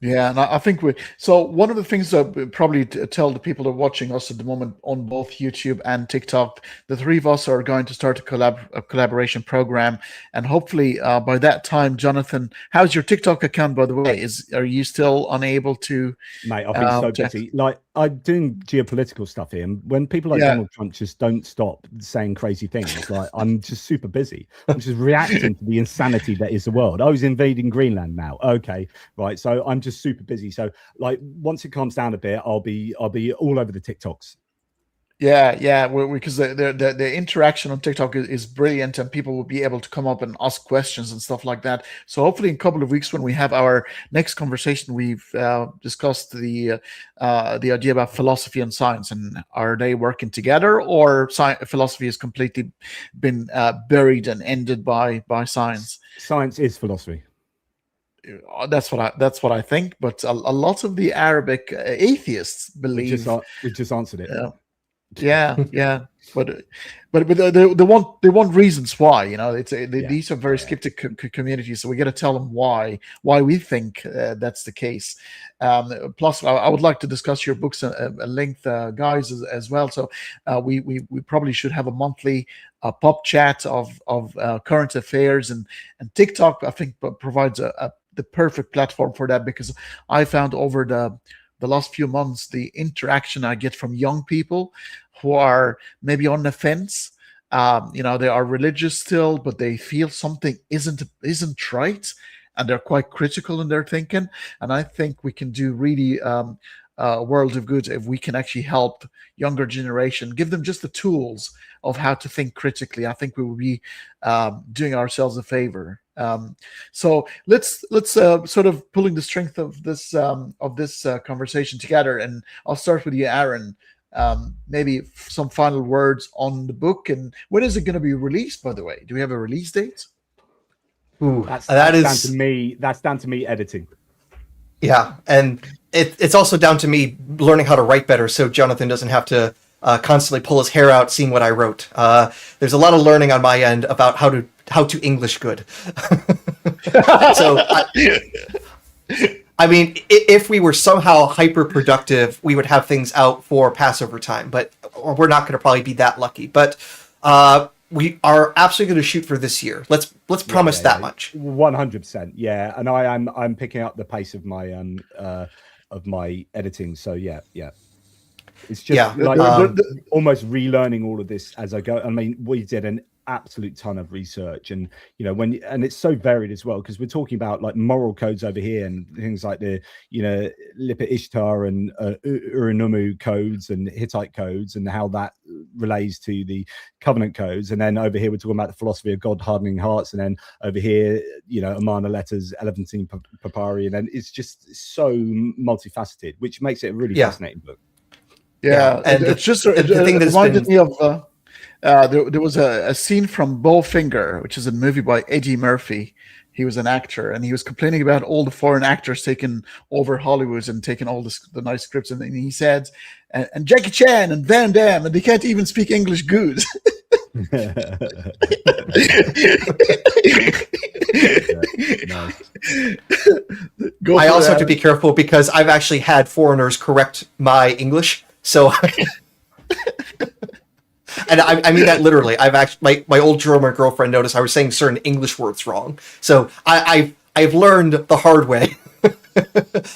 Yeah, and I think so one of the things that we probably tell the people that are watching us at the moment on both YouTube and TikTok, the three of us are going to start a collaboration program, and hopefully by that time, Johnathan, how's your TikTok account, by the way? Are you still unable to? Mate, I've been so busy. Like, I'm doing geopolitical stuff here, and when people like Donald Trump just don't stop saying crazy things, like, I'm just super busy. I'm just reacting to the insanity that is the world. Oh, he's invading Greenland now. Okay, right. So I'm just super busy. So, like, once it calms down a bit, I'll be all over the TikToks. Yeah, because the interaction on TikTok is brilliant, and people will be able to come up and ask questions and stuff like that. So hopefully, in a couple of weeks, when we have our next conversation, we've discussed the idea about philosophy and science, and are they working together, or philosophy has completely been buried and ended by science? Science is philosophy. That's what I think. But a lot of the Arabic atheists believe. We just answered it. Yeah, but they want reasons why, these are very skeptic communities, so we got to tell them why we think that's the case. Plus, I would like to discuss your books at length, guys, as well. So we probably should have a monthly pop chat of current affairs, and TikTok, I think, provides the perfect platform for that, because I found over the last few months, the interaction I get from young people who are maybe on the fence. They are religious still, but they feel something isn't right, and they're quite critical in their thinking. And I think we can do really a world of good if we can actually help younger generation, give them just the tools of how to think critically. I think we will be doing ourselves a favor. So let's sort of pulling the strength of this conversation together, and I'll start with you, Aaron. Maybe some final words on the book, and when is it going to be released, by the way? Do we have a release date? Ooh, that's down to me. That's down to me editing. Yeah, and it's also down to me learning how to write better, so Johnathan doesn't have to constantly pull his hair out seeing what I wrote. There's a lot of learning on my end about how to English good. So, I mean, if we were somehow hyper productive, we would have things out for Passover time, but we're not going to probably be that lucky. But we are absolutely going to shoot for this year. Let's promise that much. 100%. Yeah, and I'm picking up the pace of my editing. So yeah. It's just almost relearning all of this as I go. I mean, we did an absolute ton of research, and and it's so varied as well, because we're talking about like moral codes over here and things like the Lipa Ishtar and Uranumu codes and Hittite codes, and how that relates to the covenant codes. And then over here we're talking about the philosophy of God hardening hearts, and then over here Amana letters, Elephantine papyri, and then it's just so multifaceted, which makes it a really fascinating book. Yeah, and it's just it reminded me of there was a scene from Bowfinger, which is a movie by Eddie Murphy. He was an actor, and he was complaining about all the foreign actors taking over Hollywood and taking all the nice scripts. And he said, and Jackie Chan and Van Damme, and they can't even speak English good. I also have to be careful, because I've actually had foreigners correct my English. So, and I mean that literally. I've actually my old German girlfriend noticed I was saying certain English words wrong. So I've learned the hard way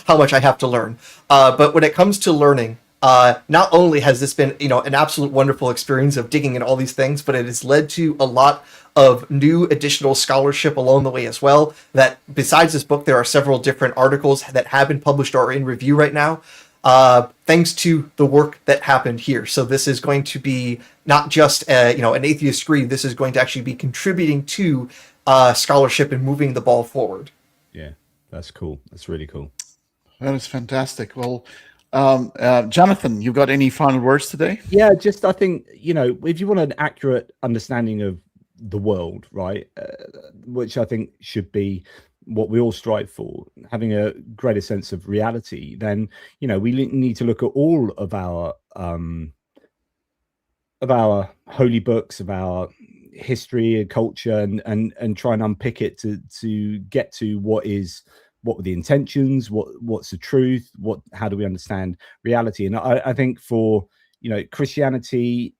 how much I have to learn. But when it comes to learning, not only has this been an absolute wonderful experience of digging in all these things, but it has led to a lot of new additional scholarship along the way as well. That besides this book, there are several different articles that have been published or are in review right now. Thanks to the work that happened here. So this is going to be not just an atheist screed. This is going to actually be contributing to scholarship and moving the ball forward. Yeah, that's cool. That's really cool. That is fantastic. Well, Johnathan, you got any final words today? Yeah, just I think if you want an accurate understanding of the world, right, which I think should be what we all strive for, having a greater sense of reality, then we need to look at all of our of our holy books, of our history and culture, and try and unpick it to get to what were the intentions, what's the truth, how do we understand reality. And I think for Christianity,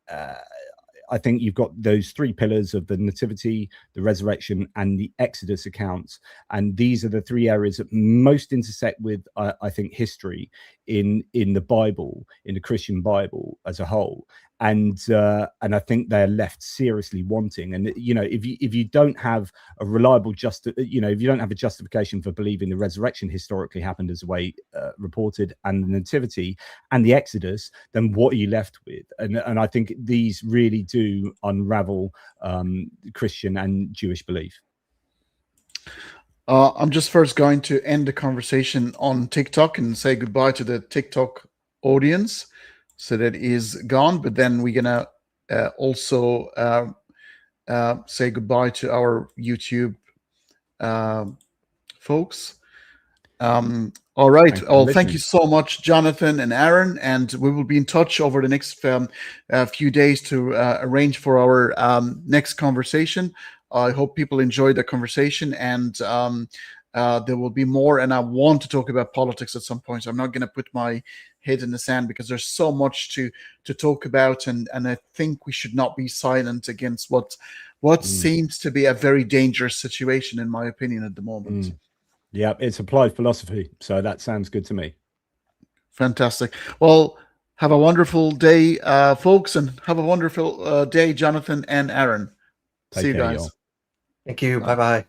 I think you've got those three pillars of the Nativity, the resurrection, and the Exodus accounts. And these are the three areas that most intersect with, I think, history in the Bible, in the Christian Bible as a whole. And I think they're left seriously wanting. And if you don't have a reliable if you don't have a justification for believing the resurrection historically happened as the way reported, and the Nativity and the Exodus, then what are you left with? And I think these really do unravel Christian and Jewish belief. I'm just first going to end the conversation on TikTok and say goodbye to the TikTok audience. So that is gone, but then we're gonna also say goodbye to our YouTube folks. All right. Thank you so much, Johnathan and Aaron, and we will be in touch over the next few days to arrange for our next conversation. I hope people enjoyed the conversation, and there will be more. And I want to talk about politics at some point. So I'm not going to put my head in the sand because there's so much to talk about, and I think we should not be silent against what seems to be a very dangerous situation, in my opinion, at the moment. Yeah, it's applied philosophy, so that sounds good to me. Fantastic. Well, have a wonderful day, folks, and have a wonderful day, Johnathan and Aaron. See you guys. Thank you. Bye-bye.